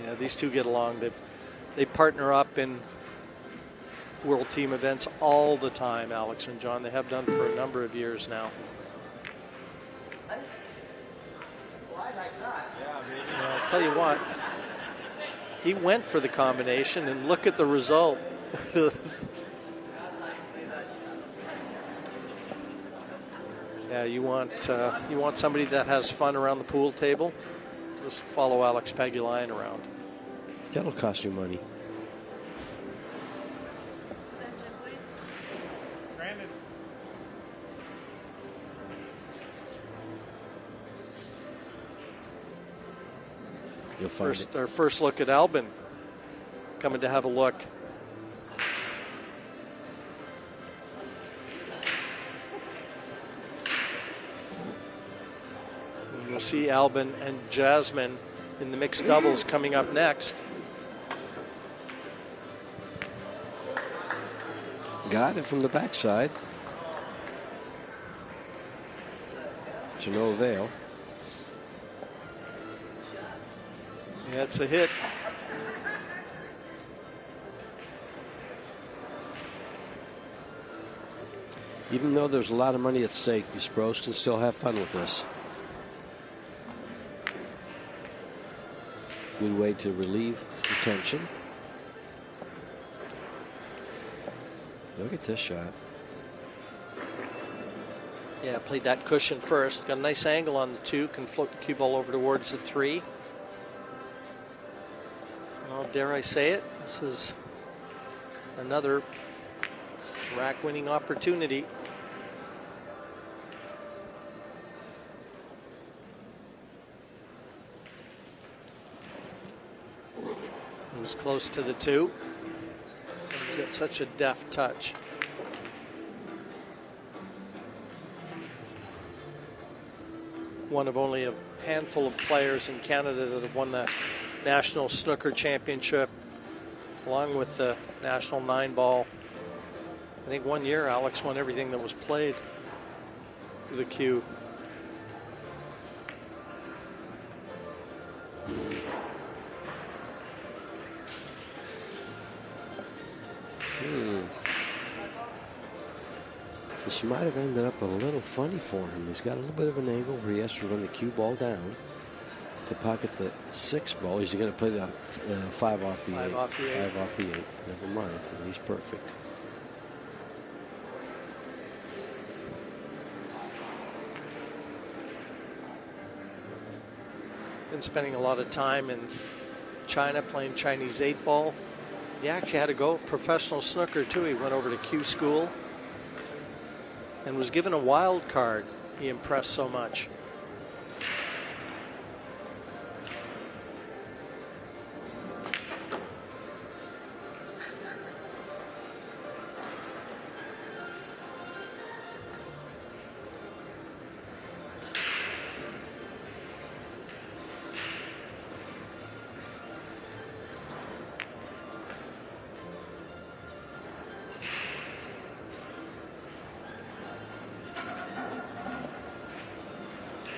Yeah, these two get along. They partner up in World Team events all the time, Alex and John. They have done for a number of years now. I'll tell you what, he went for the combination, and look at the result. Yeah, you want somebody that has fun around the pool table? Just follow Alex Pagulayan around. That'll cost you money. You'll find Our first look at Albin coming to have a look. And we'll see Albin and Jasmine in the mixed doubles coming up next. Got it from the backside. To no avail. Yeah, it's a hit. Even though there's a lot of money at stake, these pros can still have fun with this. Good way to relieve the tension. Look at this shot. Yeah, played that cushion first. Got a nice angle on the 2. Can float the cue ball over towards the 3. Well, dare I say it, this is another rack winning opportunity. It was close to the 2. He's got such a deft touch. One of only a handful of players in Canada that have won the National Snooker Championship, along with the National 9-Ball. I think one year Alex won everything that was played with the cue. This might have ended up a little funny for him. He's got a little bit of an angle where he has to run the cue ball down to pocket the 6 ball. He's going to play the 5 off the 8. 5 off the 8. Never mind. He's perfect. Been spending a lot of time in China playing Chinese 8-ball. He actually had to go professional snooker too. He went over to Q school and was given a wild card. He impressed so much.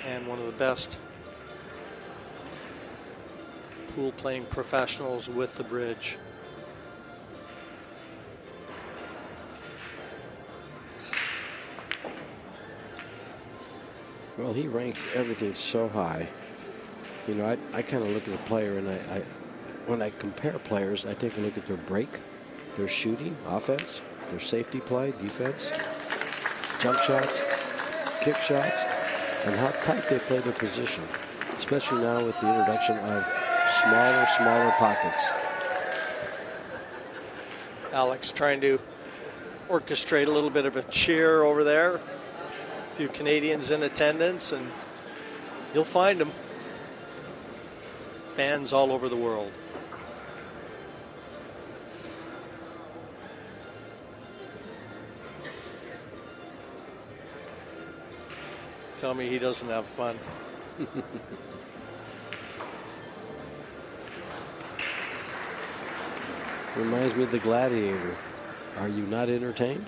And one of the best pool playing professionals with the bridge. Well, he ranks everything so high. You know, I kind of look at a player, and when I compare players, I take a look at their break, their shooting, offense, their safety play, defense, jump shots, kick shots, and how tight they play their position, especially now with the introduction of smaller pockets. Alex trying to orchestrate a little bit of a cheer over there. A few Canadians in attendance, and you'll find them. Fans all over the world. Tell me he doesn't have fun. Reminds me of the Gladiator. Are you not entertained?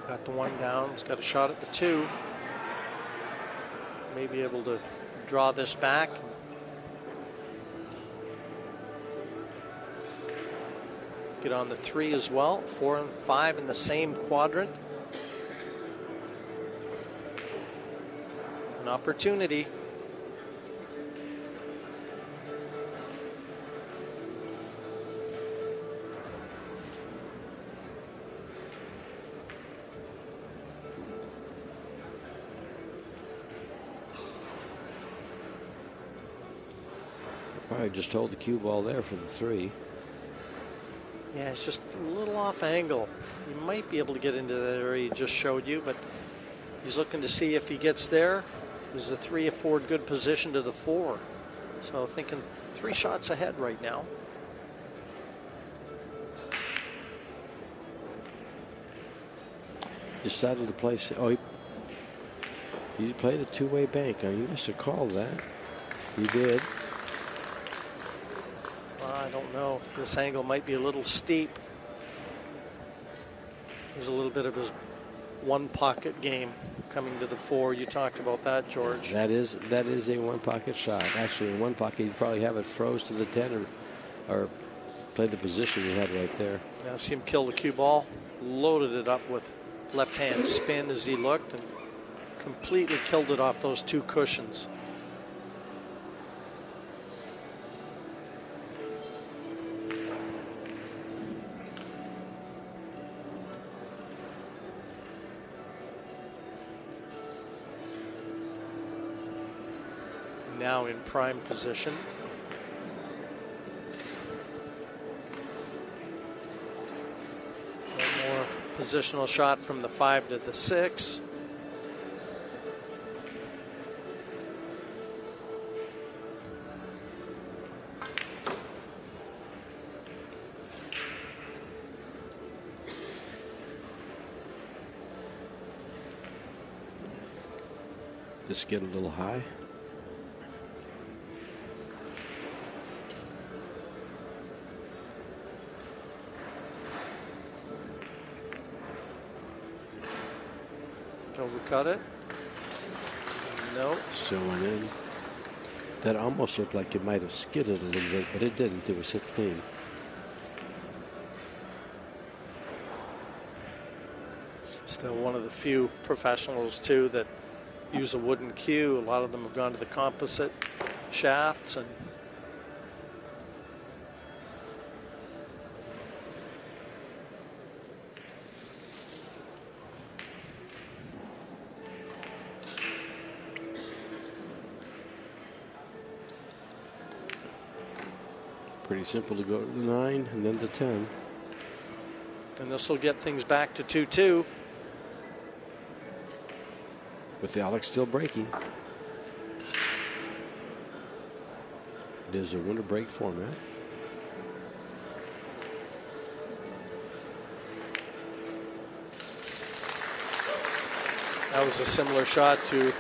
Got the one down. He's got a shot at the two. May be able to draw this back. Get on the three as well. 4 and 5 in the same quadrant. An opportunity. Probably just hold the cue ball there for the three. Yeah, it's just a little off angle. He might be able to get into that area he just showed you, but he's looking to see if he gets there. There's a 3 afford good position to the 4. So thinking 3 shots ahead right now. Decided to play. Oh, he played a two-way bank. Oh, you must have called that. He did. I don't know. This angle might be a little steep. There's a little bit of his one pocket game coming to the 4. You talked about that, George. That is a one pocket shot. Actually, in one pocket, you'd probably have it froze to the 10 or play the position you had right there. Now see him kill the cue ball. Loaded it up with left hand spin as he looked and completely killed it off those 2 cushions. Now in prime position. One more positional shot from the 5 to the 6. Just get a little high. Overcut it. No. Still went in. That almost looked like it might have skidded a little bit, but it didn't. It was hit clean. Still one of the few professionals, too, that use a wooden cue. A lot of them have gone to the composite shafts and pretty simple to go to the 9 and then to 10. And this will get things back to 2-2. With Alex still breaking. It is a winner break format. That was a similar shot to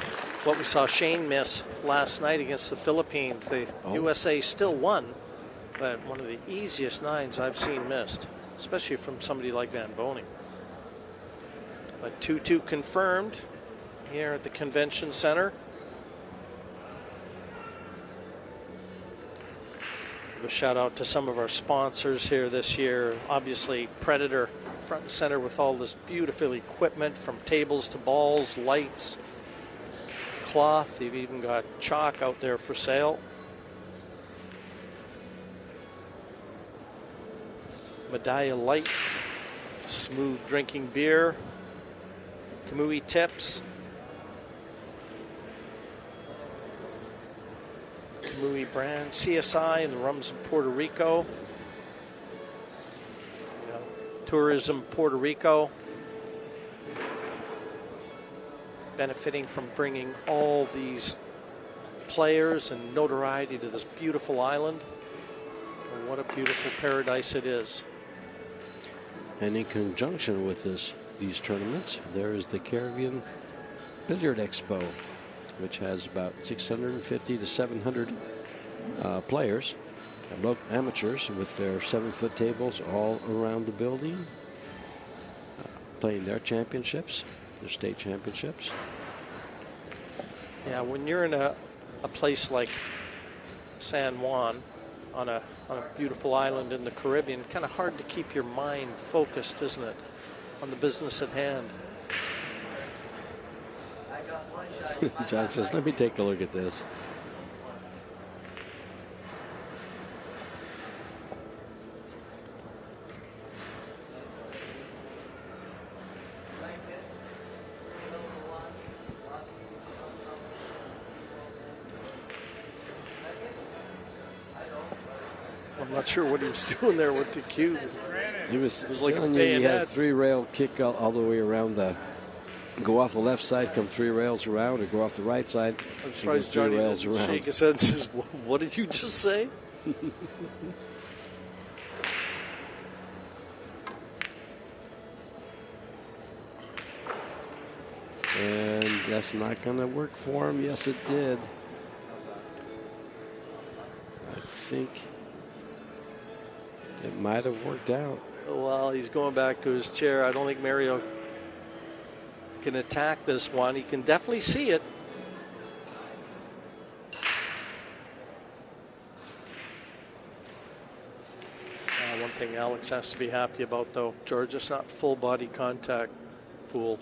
what we saw Shane miss last night against the Philippines. The USA still won, but one of the easiest 9s I've seen missed, especially from somebody like Van Boning. But 2-2 confirmed here at the Convention Center. Give a shout out to some of our sponsors here this year. Obviously, Predator front and center with all this beautiful equipment from tables to balls, lights, cloth. They've even got chalk out there for sale. Medalla Light, smooth drinking beer, Kamui Tips, Kamui brand, CSI and the Rums of Puerto Rico, Tourism Puerto Rico, benefiting from bringing all these players and notoriety to this beautiful island. And what a beautiful paradise it is. And in conjunction with these tournaments, there is the Caribbean Billiard Expo, which has about 650 to 700 players, amateurs with their 7-foot tables all around the building, playing their championships, their state championships. Yeah, when you're in a place like San Juan, on a beautiful island in the Caribbean, kind of hard to keep your mind focused, isn't it, on the business at hand? John says, let me take a look at this. I'm not sure what he was doing there with the cue. He was like telling a you he had a bayonet. 3-rail kick all the way around go off the left side, come 3 rails around, or go off the right side. I'm surprised Johnny didn't shake his head and says, what did you just say? And that's not going to work for him. Yes, it did. I think it might have worked out. Well, he's going back to his chair. I don't think Mario can attack this one. He can definitely see it. One thing Alex has to be happy about, though, George, it's not full body contact pool.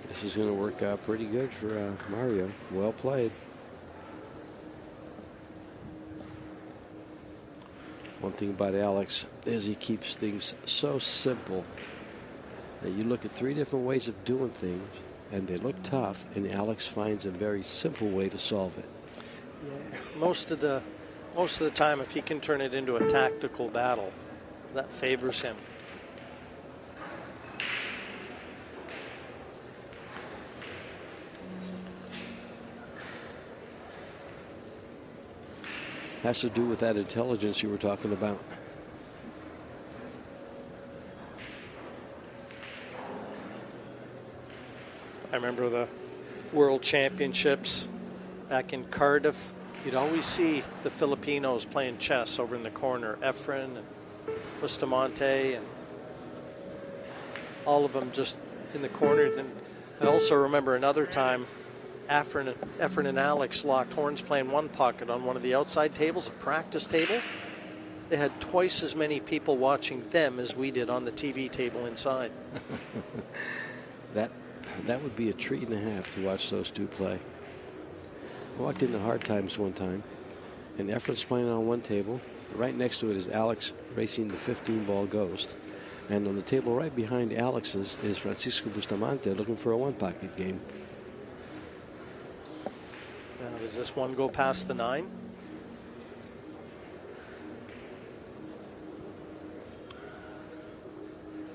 This is going to work out pretty good for Mario. Well played. One thing about Alex is he keeps things so simple that you look at 3 different ways of doing things and they look tough, and Alex finds a very simple way to solve it. Yeah, most of the time, if he can turn it into a tactical battle, that favors him. Has to do with that intelligence you were talking about. I remember the World Championships back in Cardiff. You'd always see the Filipinos playing chess over in the corner. Efren and Bustamante and all of them just in the corner. And I also remember another time Efren and Alex locked horns playing one pocket on one of the outside tables, a practice table. They had twice as many people watching them as we did on the TV table inside. That would be a treat and a half to watch those two play. I walked into Hard Times one time, and Efren's playing on one table. Right next to it is Alex racing the 15-ball Ghost. And on the table right behind Alex's is Francisco Bustamante looking for a one-pocket game. Now, does this one go past the 9?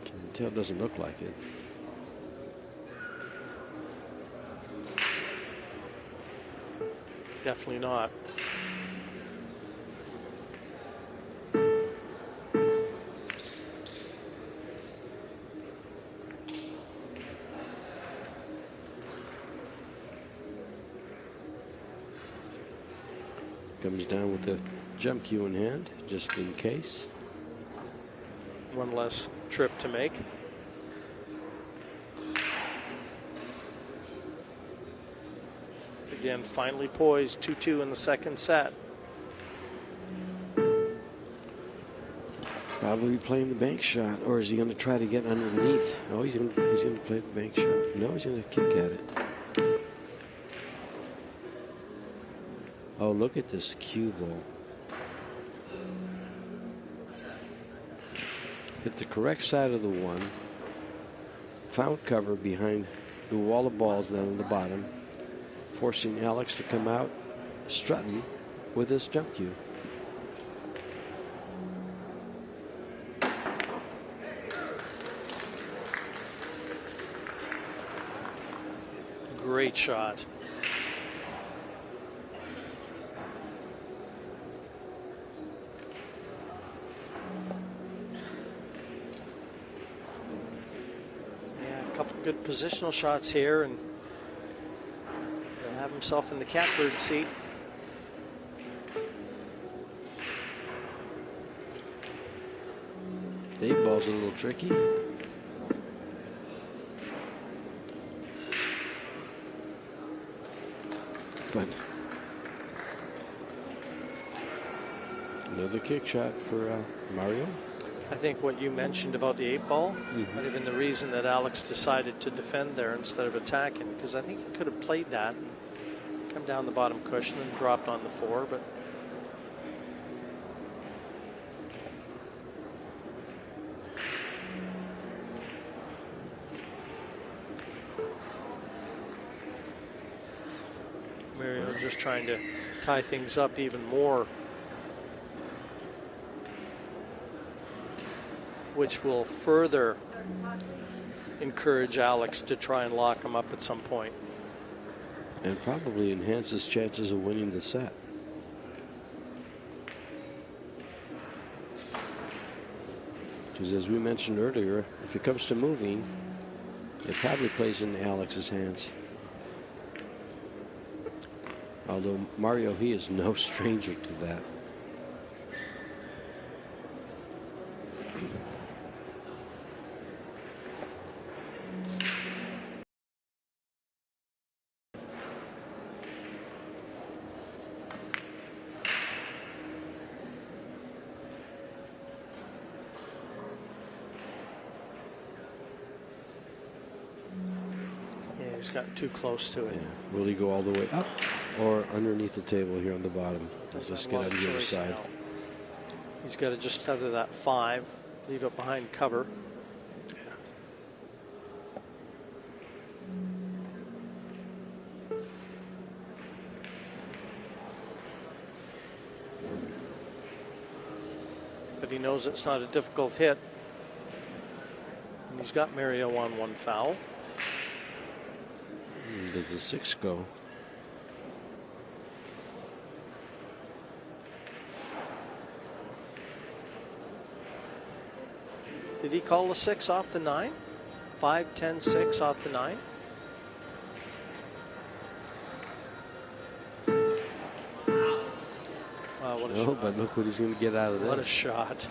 Can tell it doesn't look like it. Definitely not. Comes down with the jump cue in hand, just in case. One less trip to make. Again, finally poised, 2-2 in the second set. Probably playing the bank shot, or is he going to try to get underneath? Oh, he's going to play the bank shot. No, he's going to kick at it. Oh, look at this cue ball. Hit the correct side of the one. Found cover behind the wall of balls down on the bottom forcing Alex to come out strutting with his jump cue. Great shot. Yeah, a couple good positional shots here, and he'll have himself in the catbird seat. The 8-ball's a little tricky. But another kick shot for Mario. I think what you mentioned about the 8-ball might have been the reason that Alex decided to defend there instead of attacking, because I think he could have played that and come down the bottom cushion and dropped on the 4, but Mario just trying to tie things up even more, which will further encourage Alex to try and lock him up at some point. And probably enhance his chances of winning the set. Because as we mentioned earlier, if it comes to moving, it probably plays in Alex's hands. Although Mario, he is no stranger to that. Yeah, he's gotten too close to it. Yeah. Will he go all the way up or underneath the table here on the bottom? Let's just get on the other side. Now. He's got to just feather that 5, leave it behind cover. But he knows it's not a difficult hit. And he's got Mario on 1 foul. Does the 6 go? Did he call the 6 off the 9? 5, 10, 6 off the 9? Wow, what a shot. But look what he's going to get out of that. What a shot.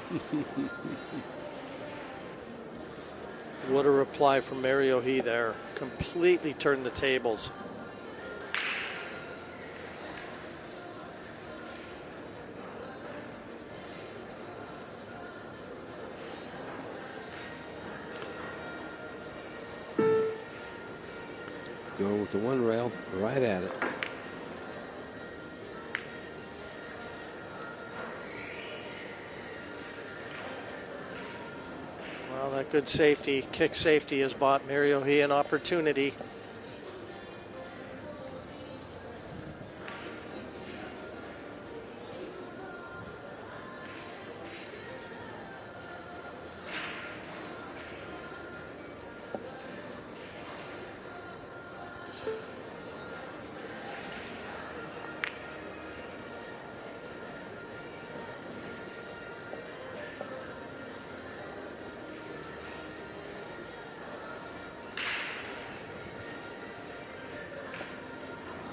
What a reply from Mario He there. Completely turned the tables. Going with the 1 rail right at it. Well, that good safety, kick safety, has bought Mario He an opportunity.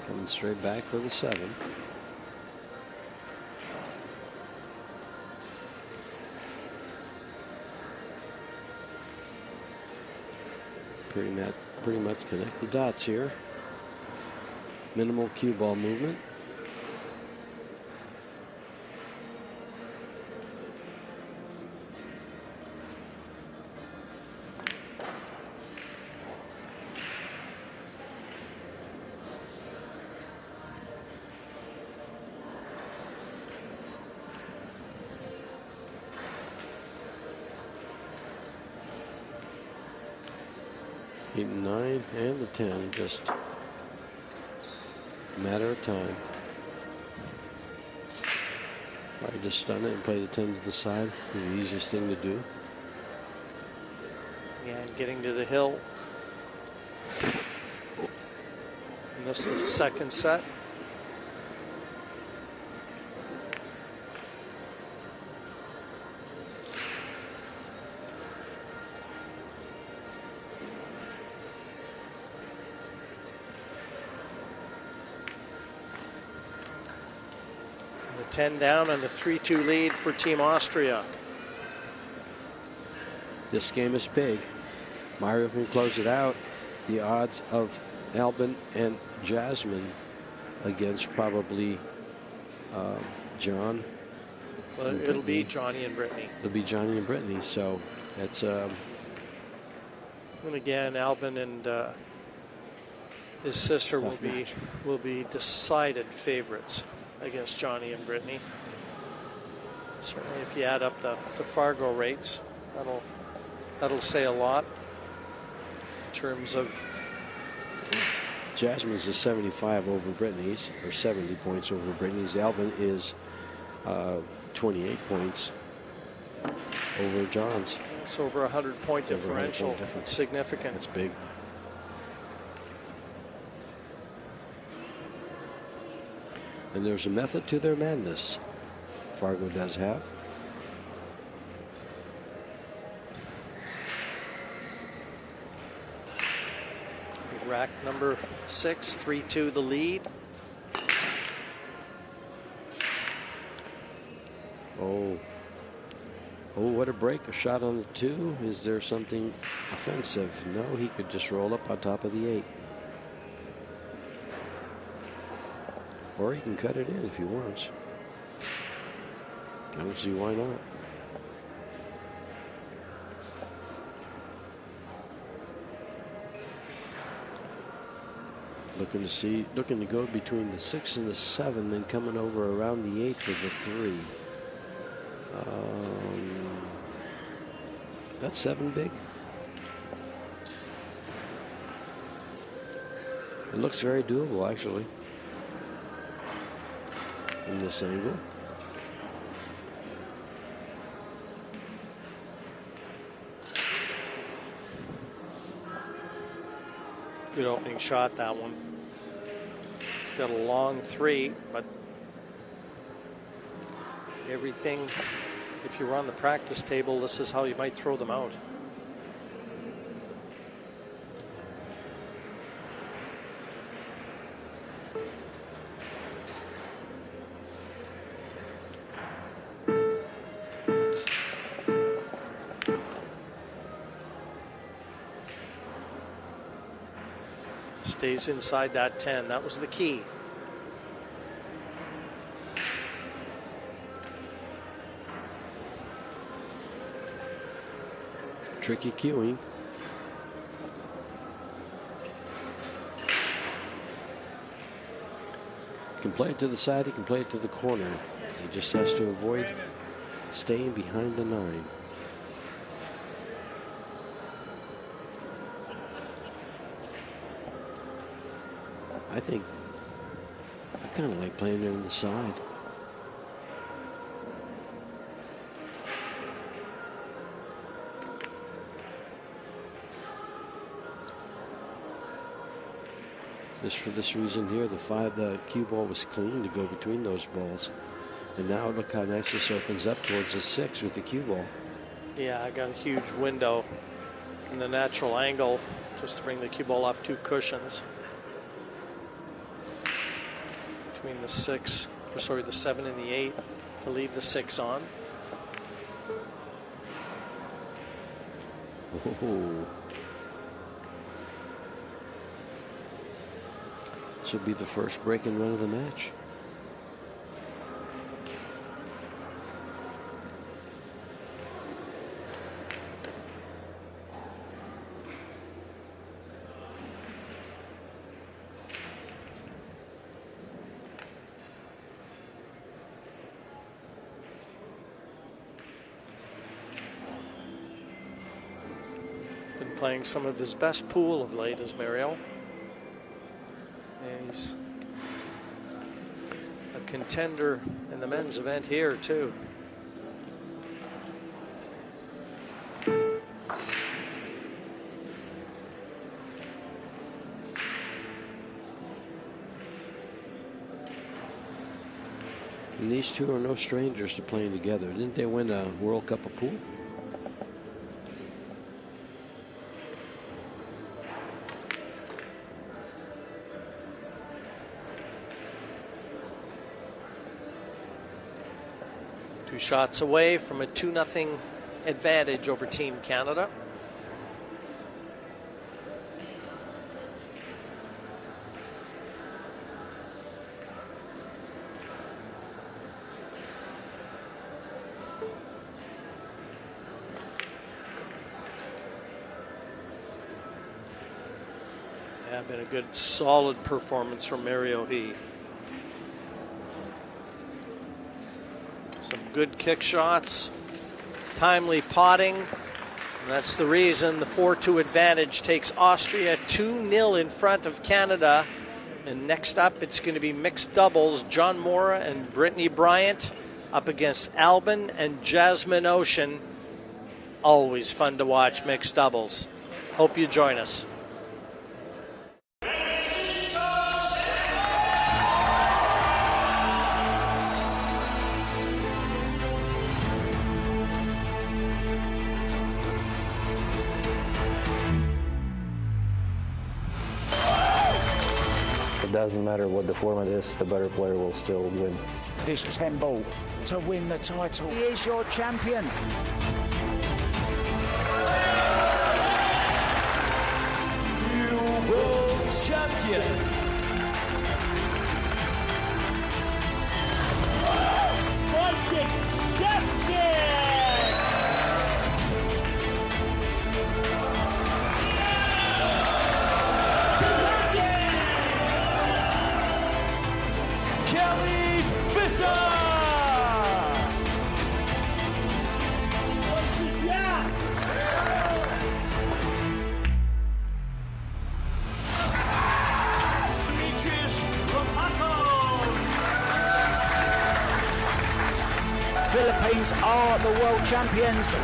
Coming straight back for the 7. Pretty much connect the dots here. Minimal cue ball movement. Eight and 9 and the 10 just Matter of time. All right, just stun it and play the 10 to the side. The easiest thing to do. Yeah, and getting to the hill. And this is the second set. The 10 down and the 3-2 lead for Team Austria. This game is big. Mario can close it out. The odds of Albin and Jasmine against probably John. Well, it'll be Johnny and Brittany. It'll be Johnny and Brittany. So it's. And again, Albin and his sister will be decided favorites against Johnny and Brittany. Certainly, if you add up the Fargo rates, that'll say a lot in terms of. Jasmine's is 75 over Brittany's, or 70 points over Brittany's. Albin is 28 points over John's. It's over 100-point differential. It's significant. It's big. And there's a method to their madness. Fargo does have. Rack number 6, 3-2 the lead. Oh, what a break. A shot on the 2. Is there something offensive? No, he could just roll up on top of the 8. Or he can cut it in if he wants. I don't see why not. Looking to go between the 6 and the 7, then coming over around the 8 for the 3. That's 7 big. It looks very doable, actually, from this angle. Good opening shot, that one. He's got a long 3, but everything, if you were on the practice table, this is how you might throw them out. Stays inside that 10. That was the key. Tricky cueing. He can play it to the side, he can play it to the corner. He just has to avoid staying behind the 9. I think I kind of like playing it on the side. Just for this reason here, the cue ball was clean to go between those balls. And now look how nice this opens up towards the 6 with the cue ball. Yeah, I got a huge window in the natural angle just to bring the cue ball off 2 cushions. Between the 6, or sorry, the 7 and the 8 to leave the 6 on. Oh. This will be the first break and run of the match. Been playing some of his best pool of late as Mario. And he's contender in the men's event here too. And these two are no strangers to playing together. Didn't they win a World Cup of Pool? Two shots away from a 2-0 advantage over Team Canada. Yeah, been a good solid performance from Mario He. Some good kick shots, timely potting. And that's the reason the 4-2 advantage takes Austria 2-0 in front of Canada. And next up, it's going to be mixed doubles. John Mora and Brittany Bryant up against Albin and Jasmine Ocean. Always fun to watch mixed doubles. Hope you join us. It doesn't matter what the format is, the better player will still win. This 10 ball to win the title. He is your champion. New world champion. Philippines are the world champions.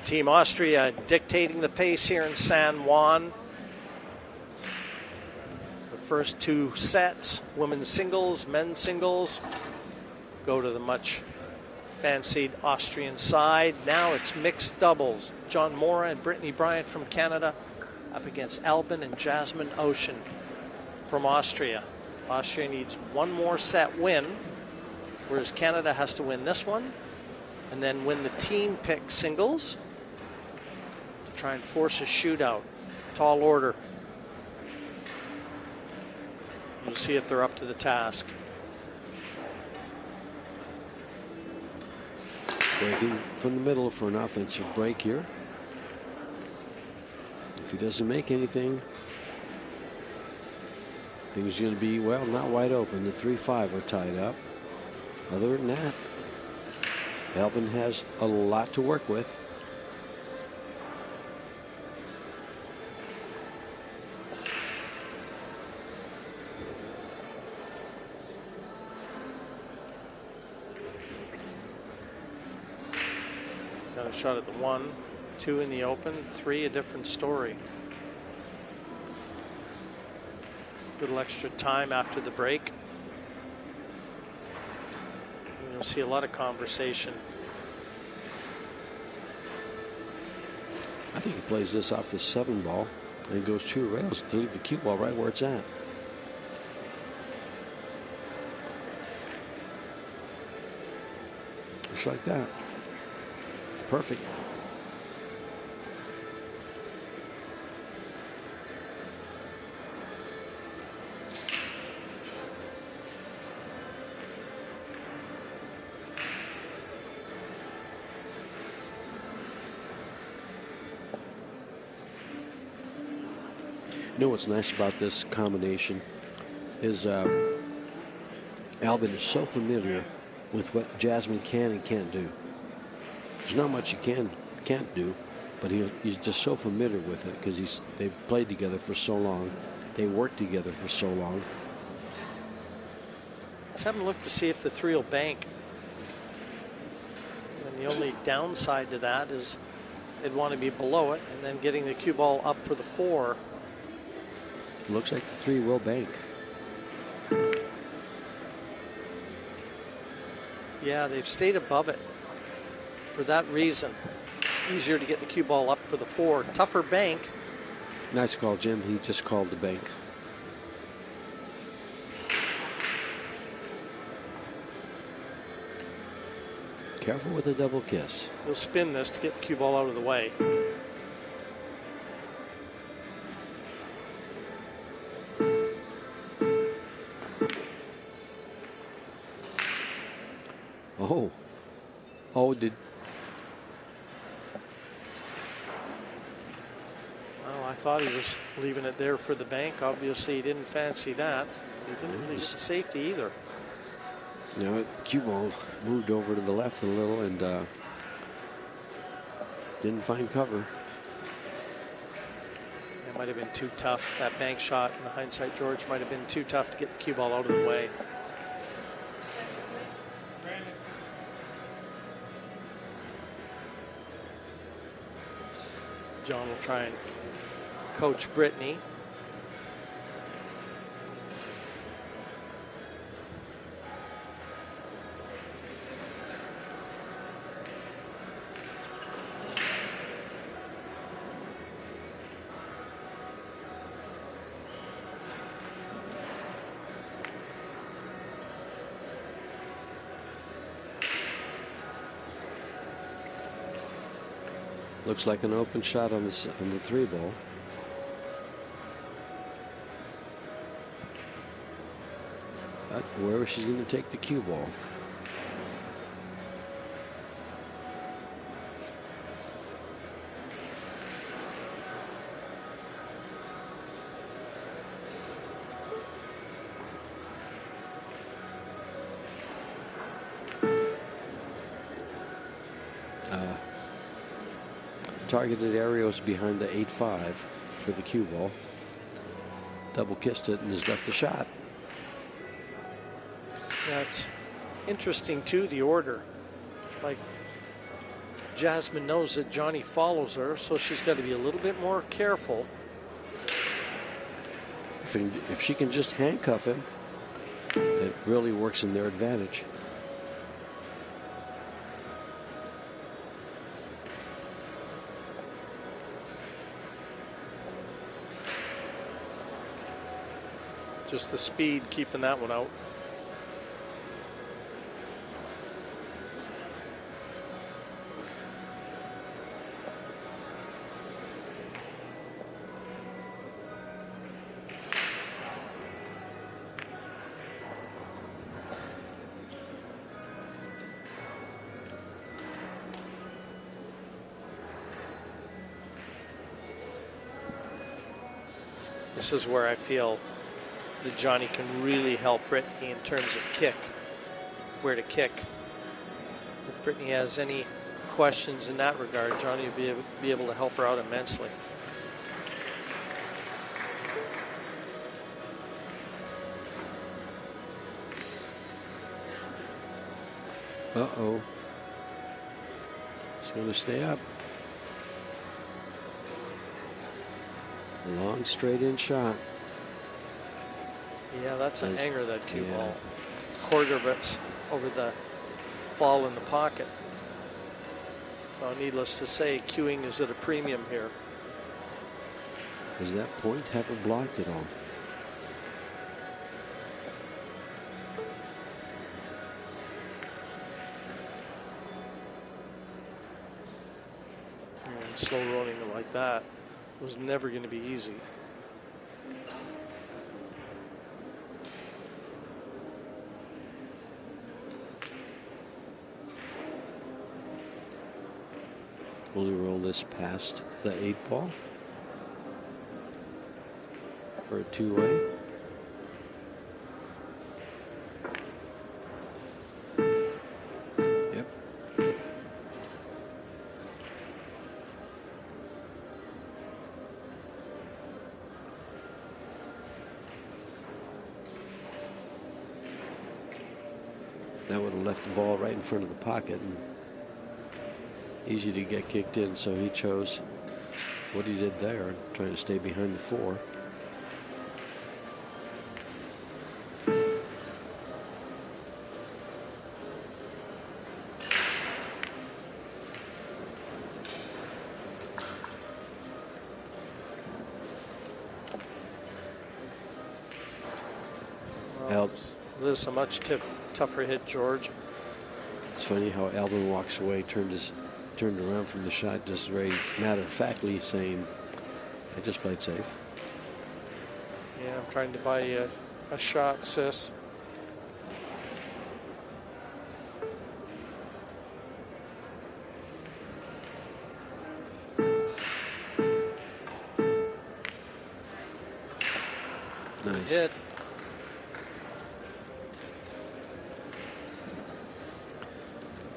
Team Austria dictating the pace here in San Juan. The first two sets, women's singles, men's singles, go to the much fancied Austrian side. Now it's mixed doubles. John Mora and Brittany Bryant from Canada up against Albin and Jasmine Ocean from Austria. Austria needs one more set win, whereas Canada has to win this one and then win the team pick singles. Try and force a shootout. Tall order. We'll see if they're up to the task. Breaking from the middle for an offensive break here. If he doesn't make anything, things are going to be, well, not wide open. The 3-5 are tied up. Other than that, Albin has a lot to work with. Got a shot at the 1, 2 in the open, 3 a different story. Little extra time after the break. You'll see a lot of conversation. I think he plays this off the 7 ball and goes 2 rails to leave the cue ball right where it's at. Just like that. Perfect. You know what's nice about this combination is Albin is so familiar with what Jasmine can and can't do. There's not much he can't do, but he's just so familiar with it because they've played together for so long. They worked together for so long. Let's have a look to see if the 3 will bank. And the only downside to that is they'd want to be below it, and then getting the cue ball up for the 4. Looks like the 3 will bank. Yeah, they've stayed above it for that reason. Easier to get the cue ball up for the 4. Tougher bank. Nice call, Jim. He just called the bank. Careful with a double kiss. We'll spin this to get the cue ball out of the way. Oh, did. Well, I thought he was leaving it there for the bank. Obviously, he didn't fancy that. He didn't really get the safety either. You know, cue ball moved over to the left a little and didn't find cover. It might have been too tough. That bank shot, in hindsight, George, might have been too tough to get the cue ball out of the way. John will try and coach Brittany. Looks like an open shot on the 3 ball. But where is she going to take the cue ball? Targeted areas behind the 8-5 for the cue ball. Double kissed it and has left the shot. Yeah, it's interesting too, the order. Like, Jasmine knows that Johnny follows her, so she's got to be a little bit more careful. If she can just handcuff him, it really works in their advantage. Just the speed keeping that one out. This is where I feel that Johnny can really help Brittany in terms of kick, where to kick. If Brittany has any questions in that regard, Johnny will be able to help her out immensely. Uh-oh. It's going to stay up. Long straight-in shot. Yeah, that's an hanger, that cue ball. Quarter of it's over the fall in the pocket. So needless to say, cueing is at a premium here. Does that point have her blocked at all? And slow rolling it like that was never going to be easy. Will he roll this past the 8 ball? for a two-way. Yep. That would have left the ball right in front of the pocket and easy to get kicked in, so he chose what he did there, trying to stay behind the 4. Well, this is a much tougher hit, George. It's funny how Alvin walks away, turned around from the shot, just very matter-of-factly saying, I just played safe. Yeah, I'm trying to buy you a shot, sis. Nice. Hit.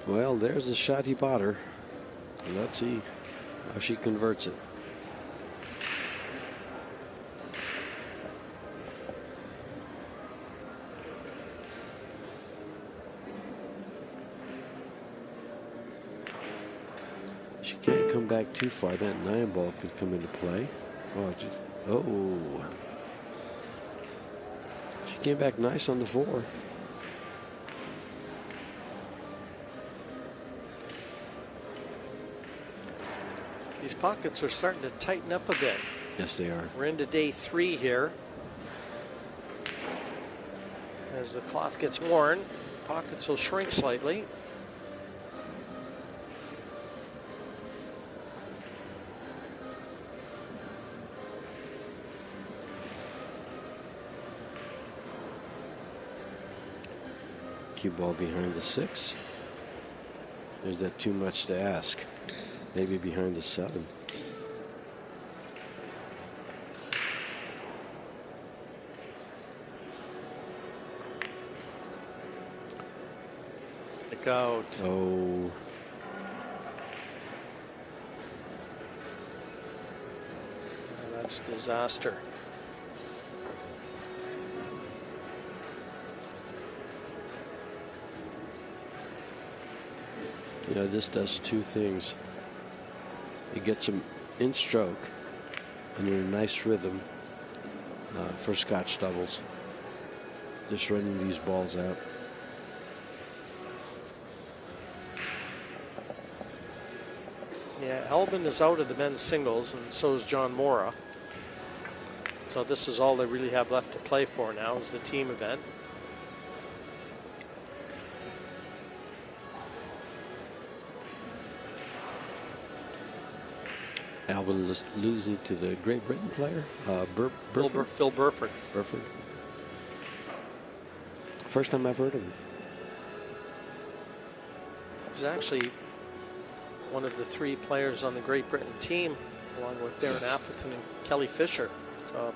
Well, there's the shot he bought her. Let's see how she converts it. She can't come back too far. That 9 ball could come into play. Oh. She came back nice on the 4. These pockets are starting to tighten up a bit. Yes, they are. We're into day 3 here. As the cloth gets worn, pockets will shrink slightly. Cue ball behind the 6. Is that too much to ask? Maybe behind the 7. Look out. Oh. That's disaster. You know, this does 2 things. It gets them in stroke and in a nice rhythm for Scotch doubles. Just running these balls out. Yeah, Albin is out of the men's singles, and so is John Mora. So this is all they really have left to play for now, is the team event. Albin losing to the Great Britain player, Phil Burford. Burford. First time I've heard of him. He's actually one of the 3 players on the Great Britain team, along with Darren Appleton and Kelly Fisher. So,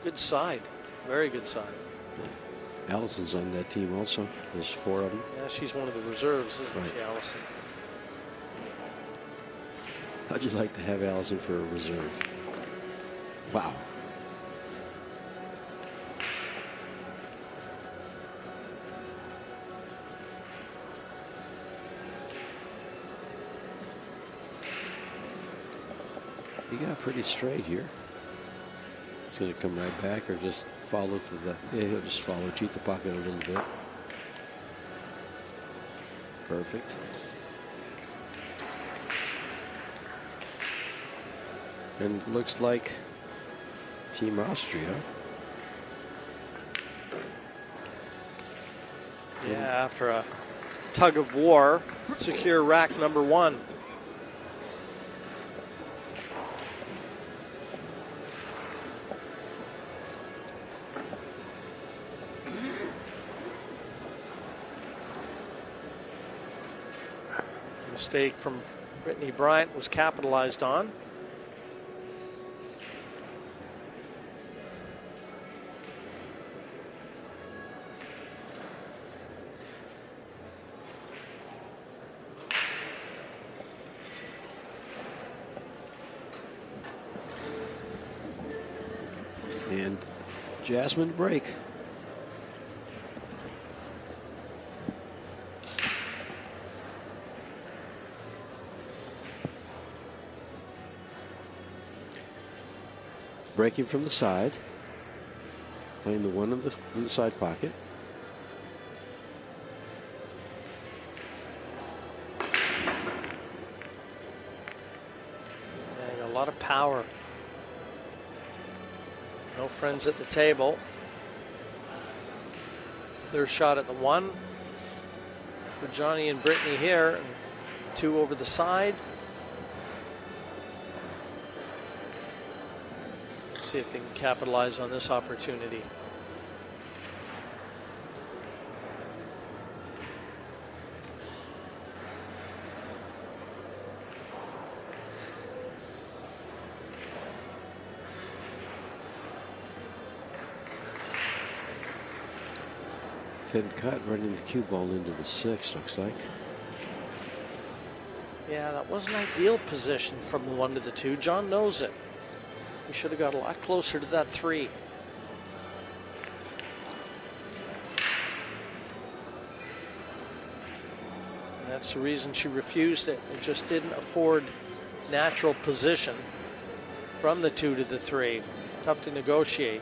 good side. Very good side. Allison's on that team also. There's 4 of them. Yeah, she's one of the reserves, isn't she, Allison? How'd you like to have Allison for a reserve? Wow. He got pretty straight here. He's going to come right back or just follow to the... Yeah, he'll just follow, cheat the pocket a little bit. Perfect. And it looks like Team Austria. Yeah, after a tug of war, secure rack number 1. Mistake from Brittany Bryant was capitalized on. And Jasmine break. Breaking from the side. Playing the one in the side pocket. And a lot of power. No friends at the table. Clear shot at the one for Johnny and Brittany here. And 2 over the side. See if they can capitalize on this opportunity. Thin cut running the cue ball into the 6, looks like. Yeah, that was an ideal position from the 1 to the 2. John knows it. He should have got a lot closer to that 3. And that's the reason she refused it. It just didn't afford natural position from the 2 to the 3. Tough to negotiate.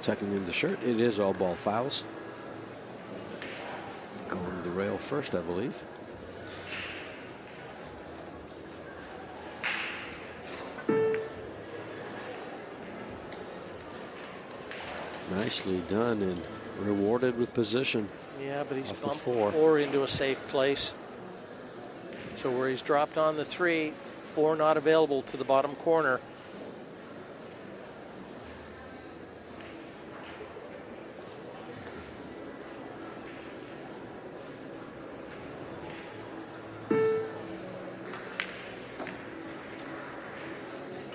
Tucking in the shirt. It is all ball fouls. Going to the rail first, I believe. Nicely done and rewarded with position. Yeah, but he's Off the bumped 4. 4 into a safe place. So where he's dropped on the 3, 4 not available to the bottom corner.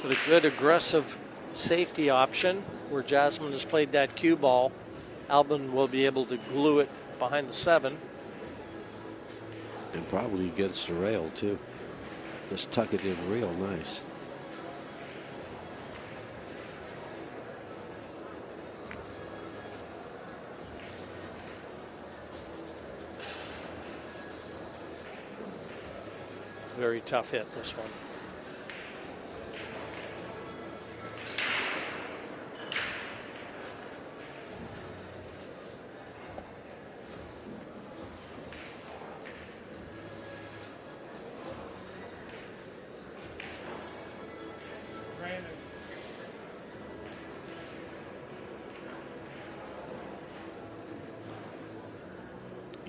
But a good aggressive safety option where Jasmine has played that cue ball. Albin will be able to glue it behind the 7. And probably against the rail too. Just tuck it in real nice. Very tough hit, this one.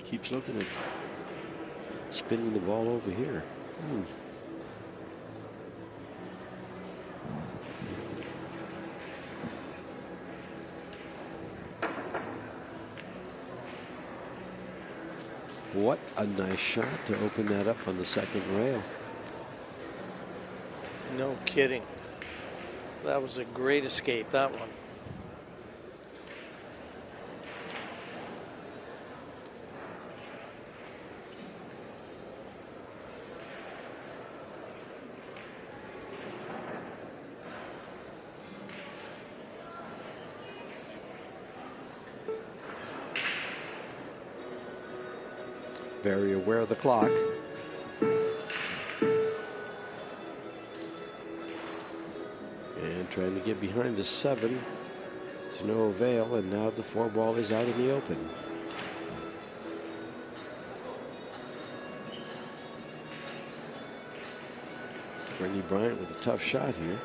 Keeps looking at spinning the ball over here. What a nice shot to open that up on the second rail. No kidding. That was a great escape, that one. Very aware of the clock. And trying to get behind the 7 to no avail, and now the 4 ball is out in the open. Brittany Bryant with a tough shot here.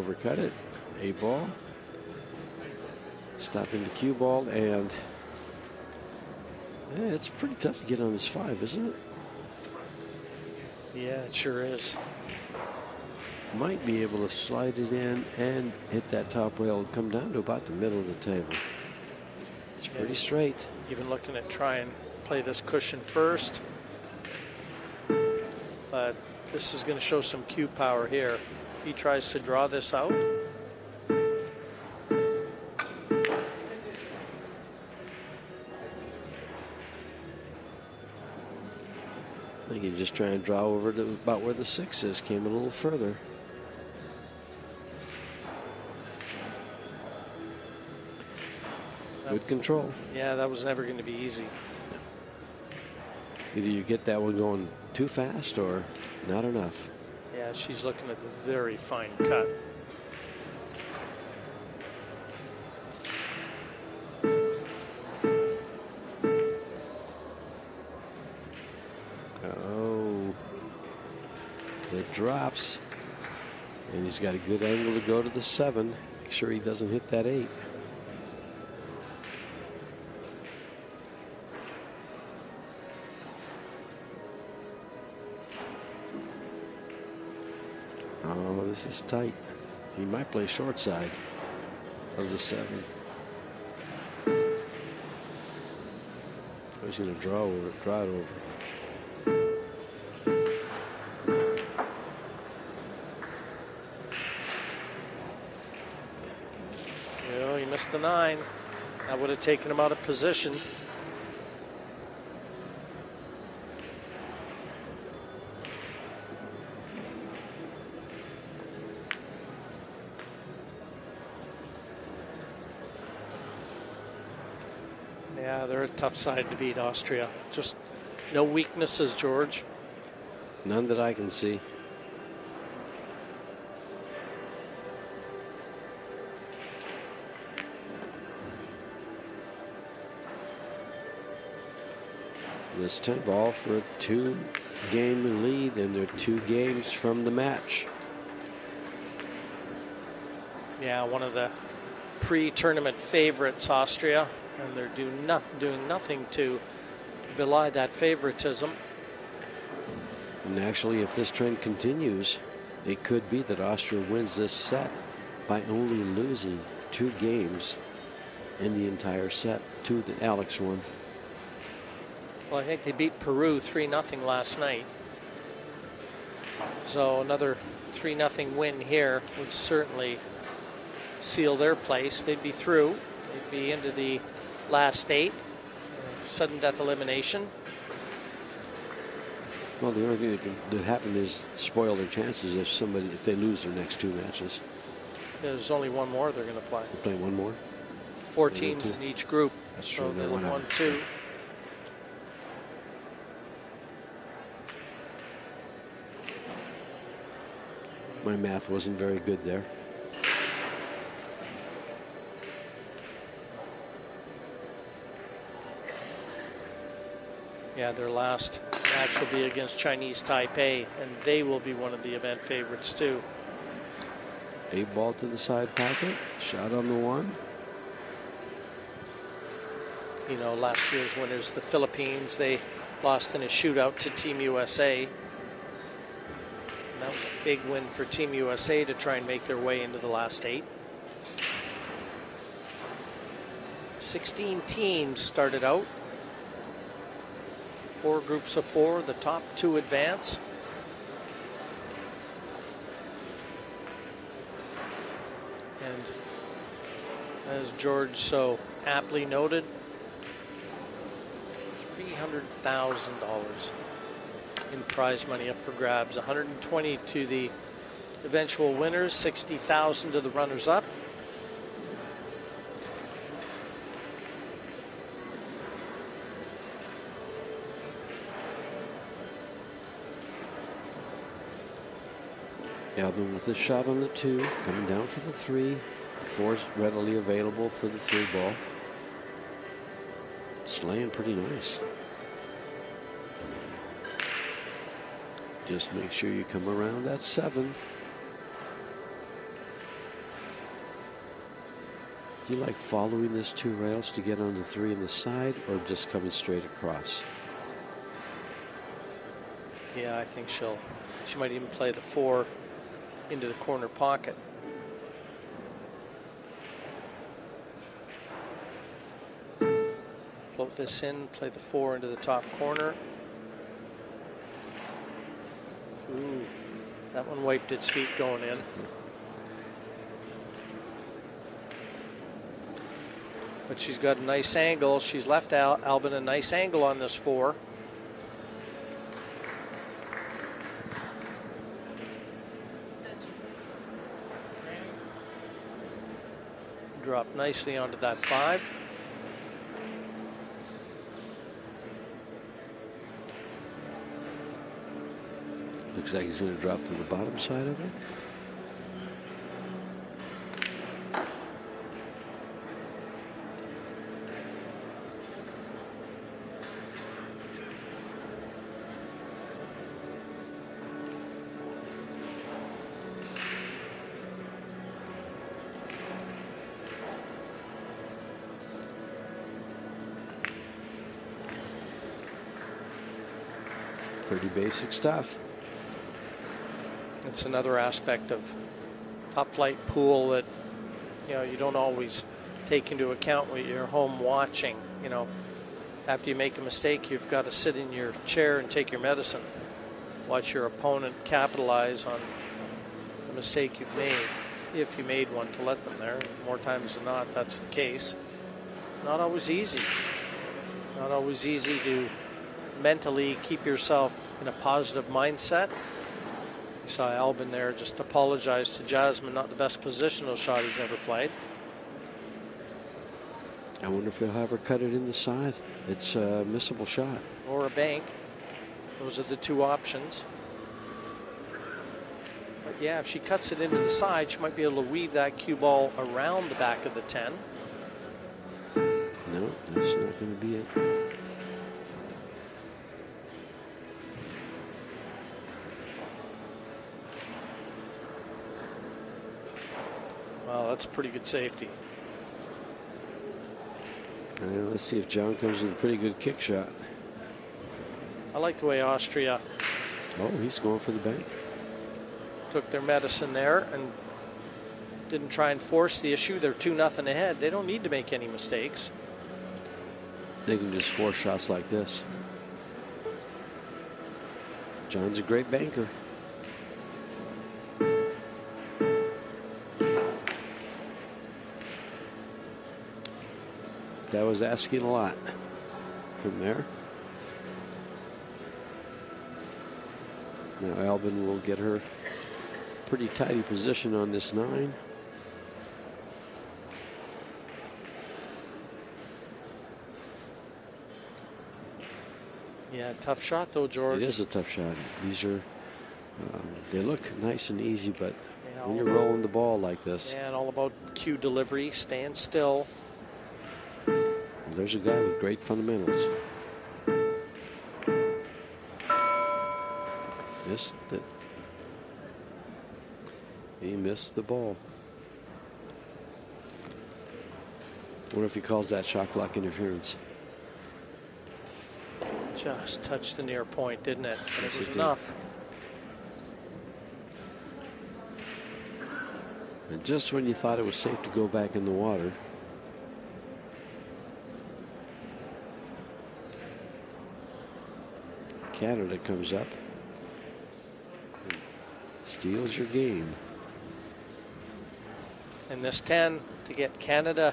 overcut it. 8 ball. Stopping the cue ball, and yeah, it's pretty tough to get on this 5, isn't it? Yeah, it sure is. Might be able to slide it in and hit that top rail and come down to about the middle of the table. It's pretty straight. Even looking at try and play this cushion first. But this is going to show some cue power here. If he tries to draw this out. I think you just try and draw over to about where the 6 is. Came a little further. Good control. Yeah, that was never going to be easy. Either you get that one going too fast or not enough. Yeah, she's looking at the very fine cut. Oh, it drops. And he's got a good angle to go to the 7. Make sure he doesn't hit that 8. Oh, this is tight. He might play short side of the 7. He's going to draw it over. Oh, he missed the 9. That would have taken him out of position. Yeah, they're a tough side to beat, Austria. Just no weaknesses, George. None that I can see. This 10 ball for a 2-game lead, and they're 2 games from the match. Yeah, one of the pre-tournament favorites, Austria, and they're doing nothing to belie that favoritism. And actually, if this trend continues, it could be that Austria wins this set by only losing 2 games in the entire set to the Alex one. Well, I think they beat Peru 3-0 last night. So another 3-0 win here would certainly seal their place. They'd be through. They'd be into the last 8. Sudden death elimination. Well, the only thing that could happen is spoil their chances if they lose their next 2 matches. There's only one more they're going to play. They play one more. 4 teams in each group. That's so true. they'll have 1-2. My math wasn't very good there. Yeah, their last match will be against Chinese Taipei, and they will be one of the event favorites too. 8 ball to the side pocket. Shot on the 1. You know, last year's winners, the Philippines, they lost in a shootout to Team USA. And that was a big win for Team USA to try and make their way into the last 8. 16 teams started out. 4 groups of 4. The top 2 advance. And as George so aptly noted, $300,000 in prize money up for grabs. 120 to the eventual winners, 60,000 to the runners-up. Albin with a shot on the 2, coming down for the 3. The 4 is readily available for the 3 ball. Slaying pretty nice. Just make sure you come around that 7. Do you like following these two rails to get on the 3 on the side, or just coming straight across? Yeah, I think she might even play the 4 into the corner pocket. Float this in, play the 4 into the top corner. Ooh, that one wiped its feet going in. But she's got a nice angle. She's left Albin a nice angle on this 4. Drop nicely onto that 5. Looks like he's going to drop to the bottom side of it. Pretty basic stuff. It's another aspect of top flight pool that, you know, you don't always take into account when you're home watching. You know, after you make a mistake, you've got to sit in your chair and take your medicine. Watch your opponent capitalize on the mistake you've made, if you made one, to let them there. More times than not, that's the case. Not always easy. Not always easy to mentally keep yourself in a positive mindset. You saw Albin there just apologize to Jasmine, not the best positional shot he's ever played. I wonder if he'll have her cut it in the side. It's a missable shot. Or a bank. Those are the two options. But yeah, if she cuts it into the side, she might be able to weave that cue ball around the back of the 10. No, that's not going to be it. Well, that's pretty good safety. Let's see if John comes with a pretty good kick shot. I like the way Austria He's going for the bank. took their medicine there and didn't try and force the issue. They're 2-0 ahead. They don't need to make any mistakes. They can just force shots like this. John's a great banker. That was asking a lot from there. Now Albin will get her pretty tidy position on this 9. Yeah, tough shot though, George. It is a tough shot. These are, they look nice and easy, but when you're rolling the ball like this. And all about cue delivery, stand still. There's a guy with great fundamentals. Missed it. He missed the ball. What if he calls that shot clock interference? Just touched the near point, didn't it? But Yes, it was it enough. And just when you thought it was safe to go back in the water, Canada comes up and steals your game. And this 10 to get Canada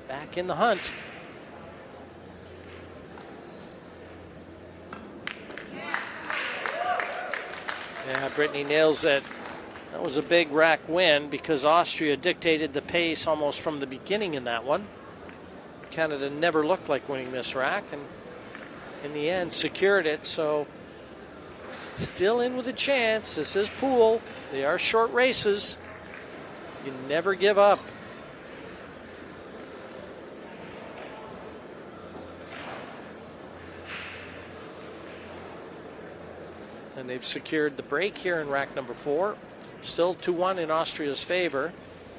back in the hunt. Yeah, Brittany nails it. That was a big rack win because Austria dictated the pace almost from the beginning in that one. Canada never looked like winning this rack, and in the end secured it. So still in with a chance. This is pool. They are short races. You never give up. And they've secured the break here in rack number 4. Still 2-1 in Austria's favor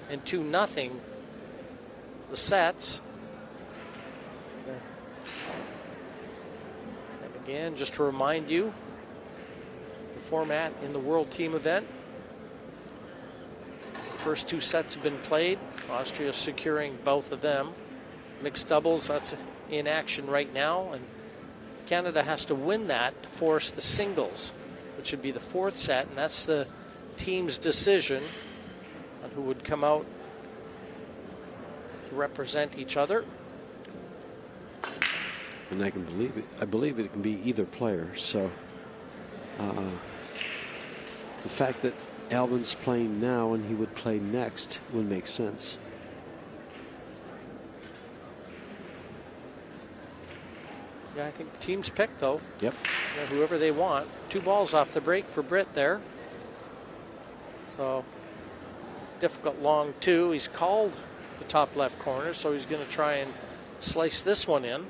and 2-0 the sets. And again, just to remind you, the format in the World Team event. The first 2 sets have been played. Austria securing both of them. Mixed doubles, that's in action right now. And Canada has to win that to force the singles, which would be the 4th set. And that's the team's decision on who would come out to represent each other. And I believe it can be either player. So the fact that Albin's playing now and he would play next would make sense. Yeah, I think team's picked though. Yep. You know, whoever they want. 2 balls off the break for Britt there. So difficult long 2. He's called the top left corner, so he's going to try and slice this one in.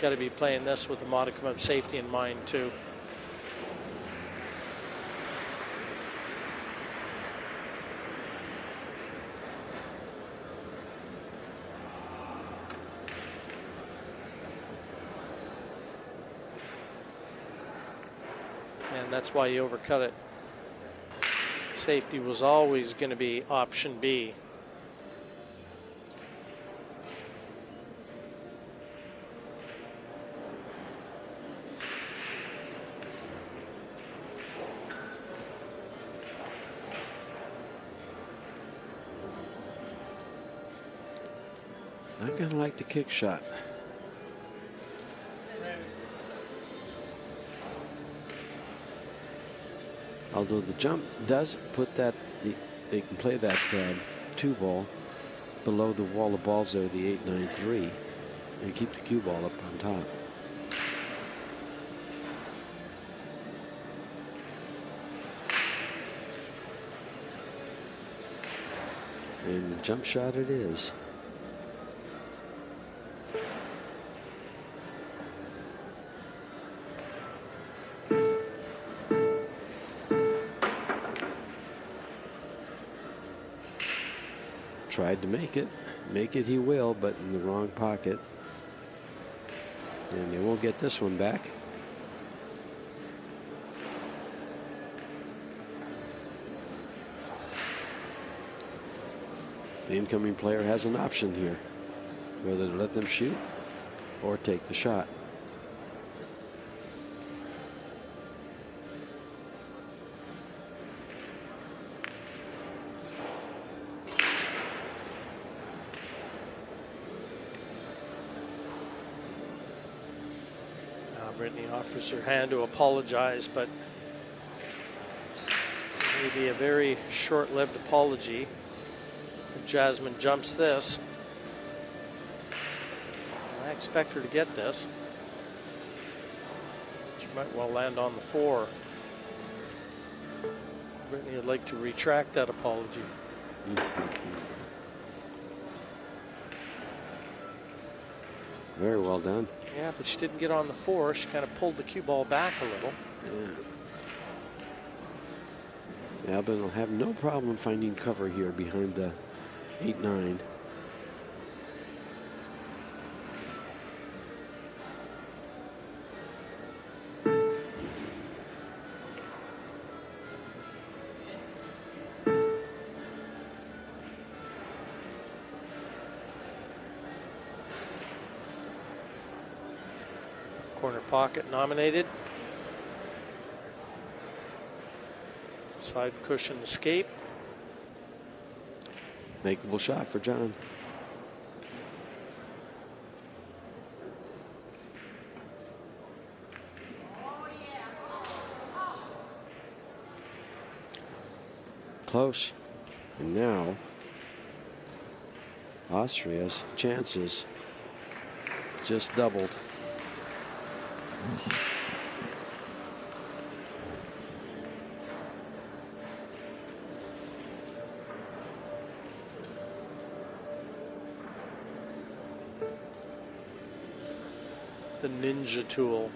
Got to be playing this with a modicum of safety in mind too. And that's why you overcut it. Safety was always going to be option B. I kind of like the kick shot. Although the jump does put that, they can play that 2 ball below the wall of balls there, the 8-9-3, and keep the cue ball up on top. And the jump shot it is. Tried to make it. Make it he will, but in the wrong pocket. And they won't get this one back. The incoming player has an option here, whether to let them shoot or take the shot. Brittany offers her hand to apologize, but maybe a very short-lived apology. If Jasmine jumps this, I expect her to get this. She might well land on the 4. Brittany would like to retract that apology. Very well done. Yeah, but she didn't get on the 4. She kind of pulled the cue ball back a little. Yeah. Albin will have no problem finding cover here behind the 8-9. Corner pocket nominated. Side cushion escape. Makeable shot for John. Close. And now Austria's chances just doubled. The ninja tool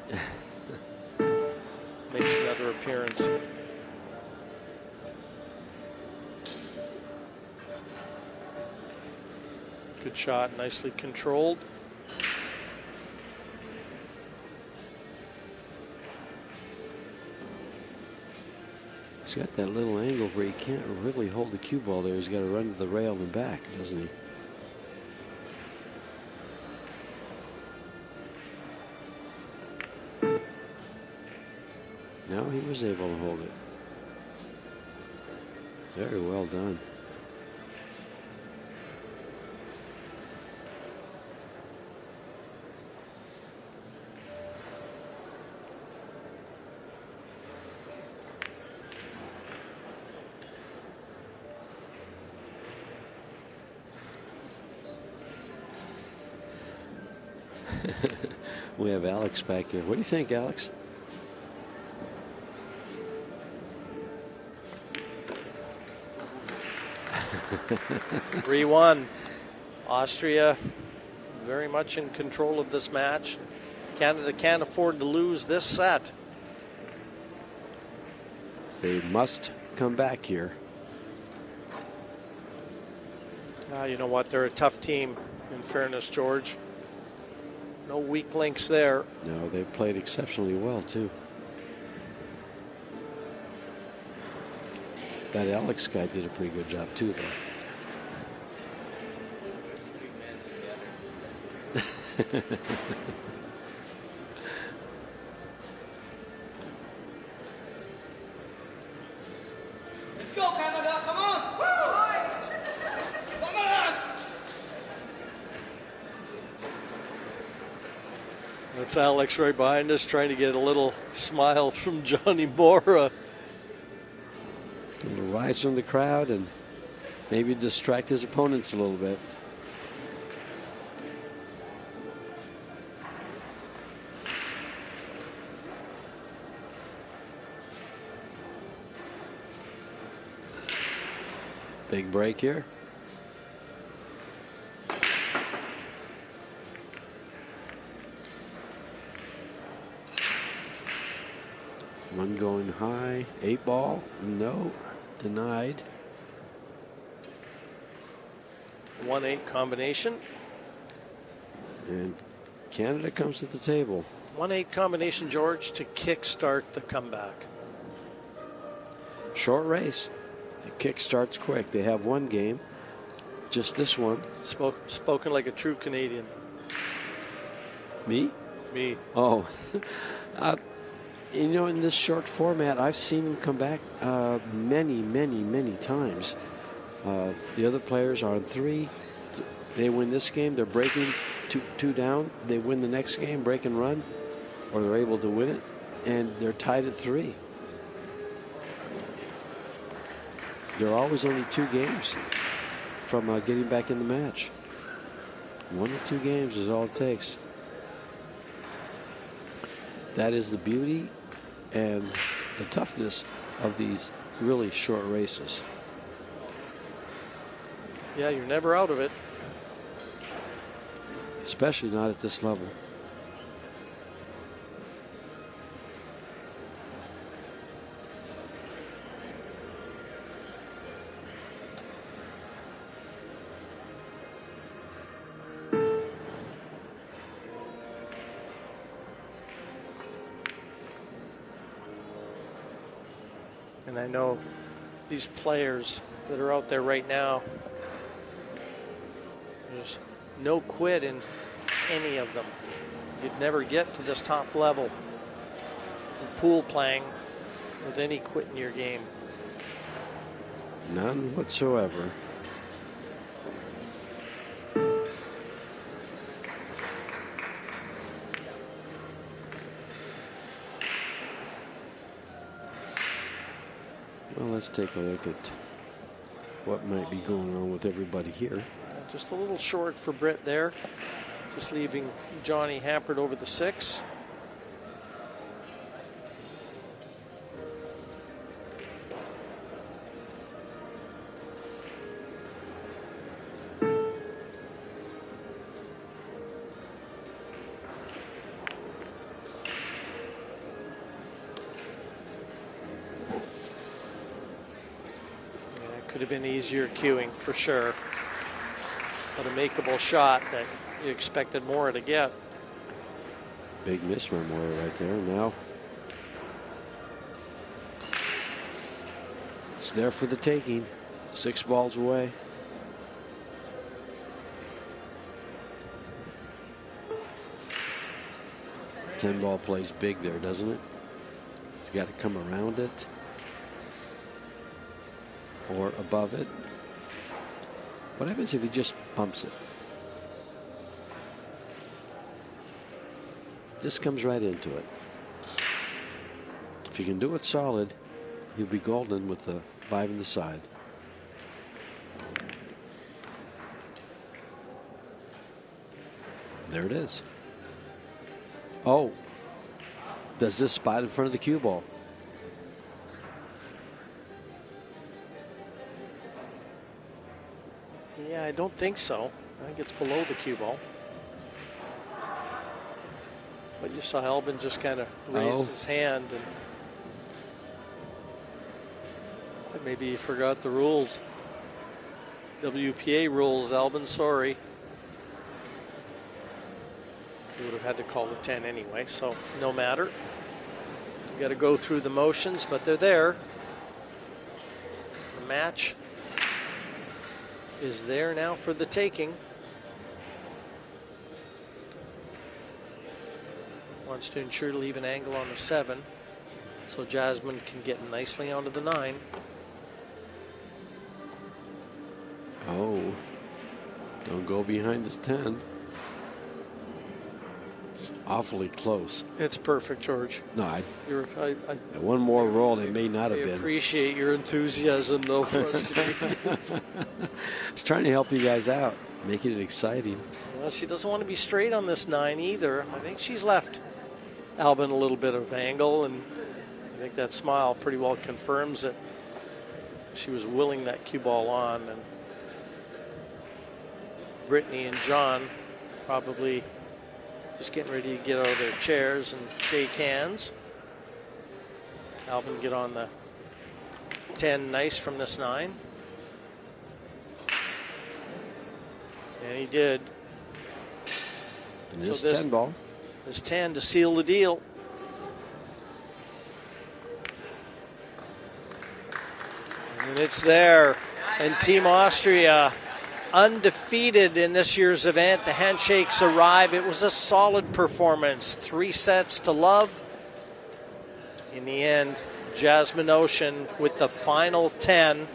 makes another appearance. Good shot, nicely controlled. He's got that little angle where he can't really hold the cue ball there. He's got to run to the rail and back, doesn't he? Now he was able to hold it. Very well done. We have Alex back here. What do you think, Alex? (3-1). Austria very much in control of this match. Canada can't afford to lose this set. They must come back here. You know what? They're a tough team, in fairness, George. No weak links there. No, they've played exceptionally well, too. That Alex guy did a pretty good job, too, though. There's 3 men together. Let's go, Canada! Come on! Come on! That's Alex right behind us, trying to get a little smile from Johnny Mora. A little rise from the crowd and maybe distract his opponents a little bit. Big break here. One going high, 8 ball, no, denied. 1-8 combination. And Canada comes to the table. 1-8 combination, George, to kickstart the comeback. Short race. The kick starts quick. They have one game, just this one. Spoken like a true Canadian. Me? Me. Oh. You know, in this short format, I've seen them come back many times. The other players are on 3. They win this game. They're breaking two down. They win the next game, break and run, or they're able to win it, and they're tied at 3. They're always only 2 games from getting back in the match. 1 or 2 games is all it takes. That is the beauty and the toughness of these really short races. Yeah, you're never out of it. Especially not at this level. And I know these players that are out there right now, there's no quit in any of them. You'd never get to this top level of pool playing with any quit in your game. None whatsoever. Well, let's take a look at what might be going on with everybody here. Just a little short for Britt there. Just leaving Johnny hampered over the 6. Could have been easier cueing for sure. but a makeable shot that you expected Mora to get. Big miss from Mora right there. Now it's there for the taking. 6 balls away. Ten ball plays big there, doesn't it? He's got to come around it or above it. What happens if he just bumps it? This comes right into it. If he can do it solid, he'll be golden with the 5 in the side. There it is. Oh, does this spot in front of the cue ball? Yeah, I don't think so. I think it's below the cue ball. But you saw Albin just kind of raise his hand, and maybe he forgot the rules. WPA rules, Albin, sorry. You would have had to call the 10 anyway, so no matter. You got to go through the motions, but they're there. The match is there now for the taking. Wants to ensure to leave an angle on the 7, so Jasmine can get nicely onto the 9. Oh, don't go behind the 10. Awfully close. It's perfect, George. No, one more roll, it may not have been. I appreciate your enthusiasm, though, for us Canadians. I was trying to help you guys out, making it exciting. Well, she doesn't want to be straight on this 9 either. I think she's left Albin a little bit of angle, and I think that smile pretty well confirms that she was willing that cue ball on. And Brittany and John probably just getting ready to get out of their chairs and shake hands. Albin get on the 10 nice from this 9. And he did. And this 10 ball. This 10 to seal the deal. And it's there. And Team Austria, undefeated in this year's event. The handshakes arrive. It was a solid performance. 3 sets to love. In the end, Jasmine Ocean with the final 10.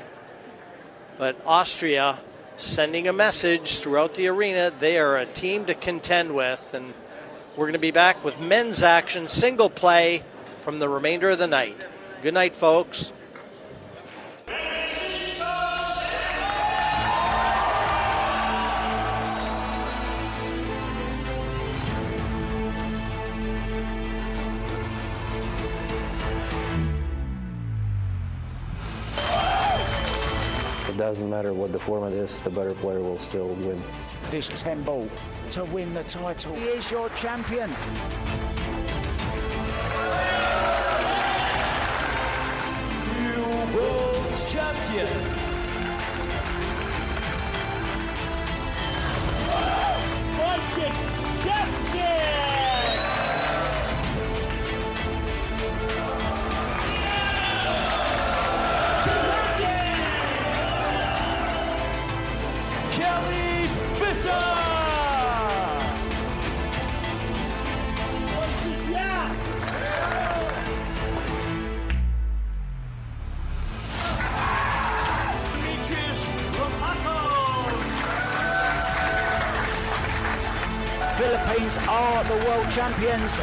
But Austria sending a message throughout the arena. They are a team to contend with. And we're going to be back with men's action single play from the remainder of the night. Good night, folks. It doesn't matter what the format is, the better player will still win. This 10 ball to win the title. He is your champion. New world champion. Philippines are the world champions.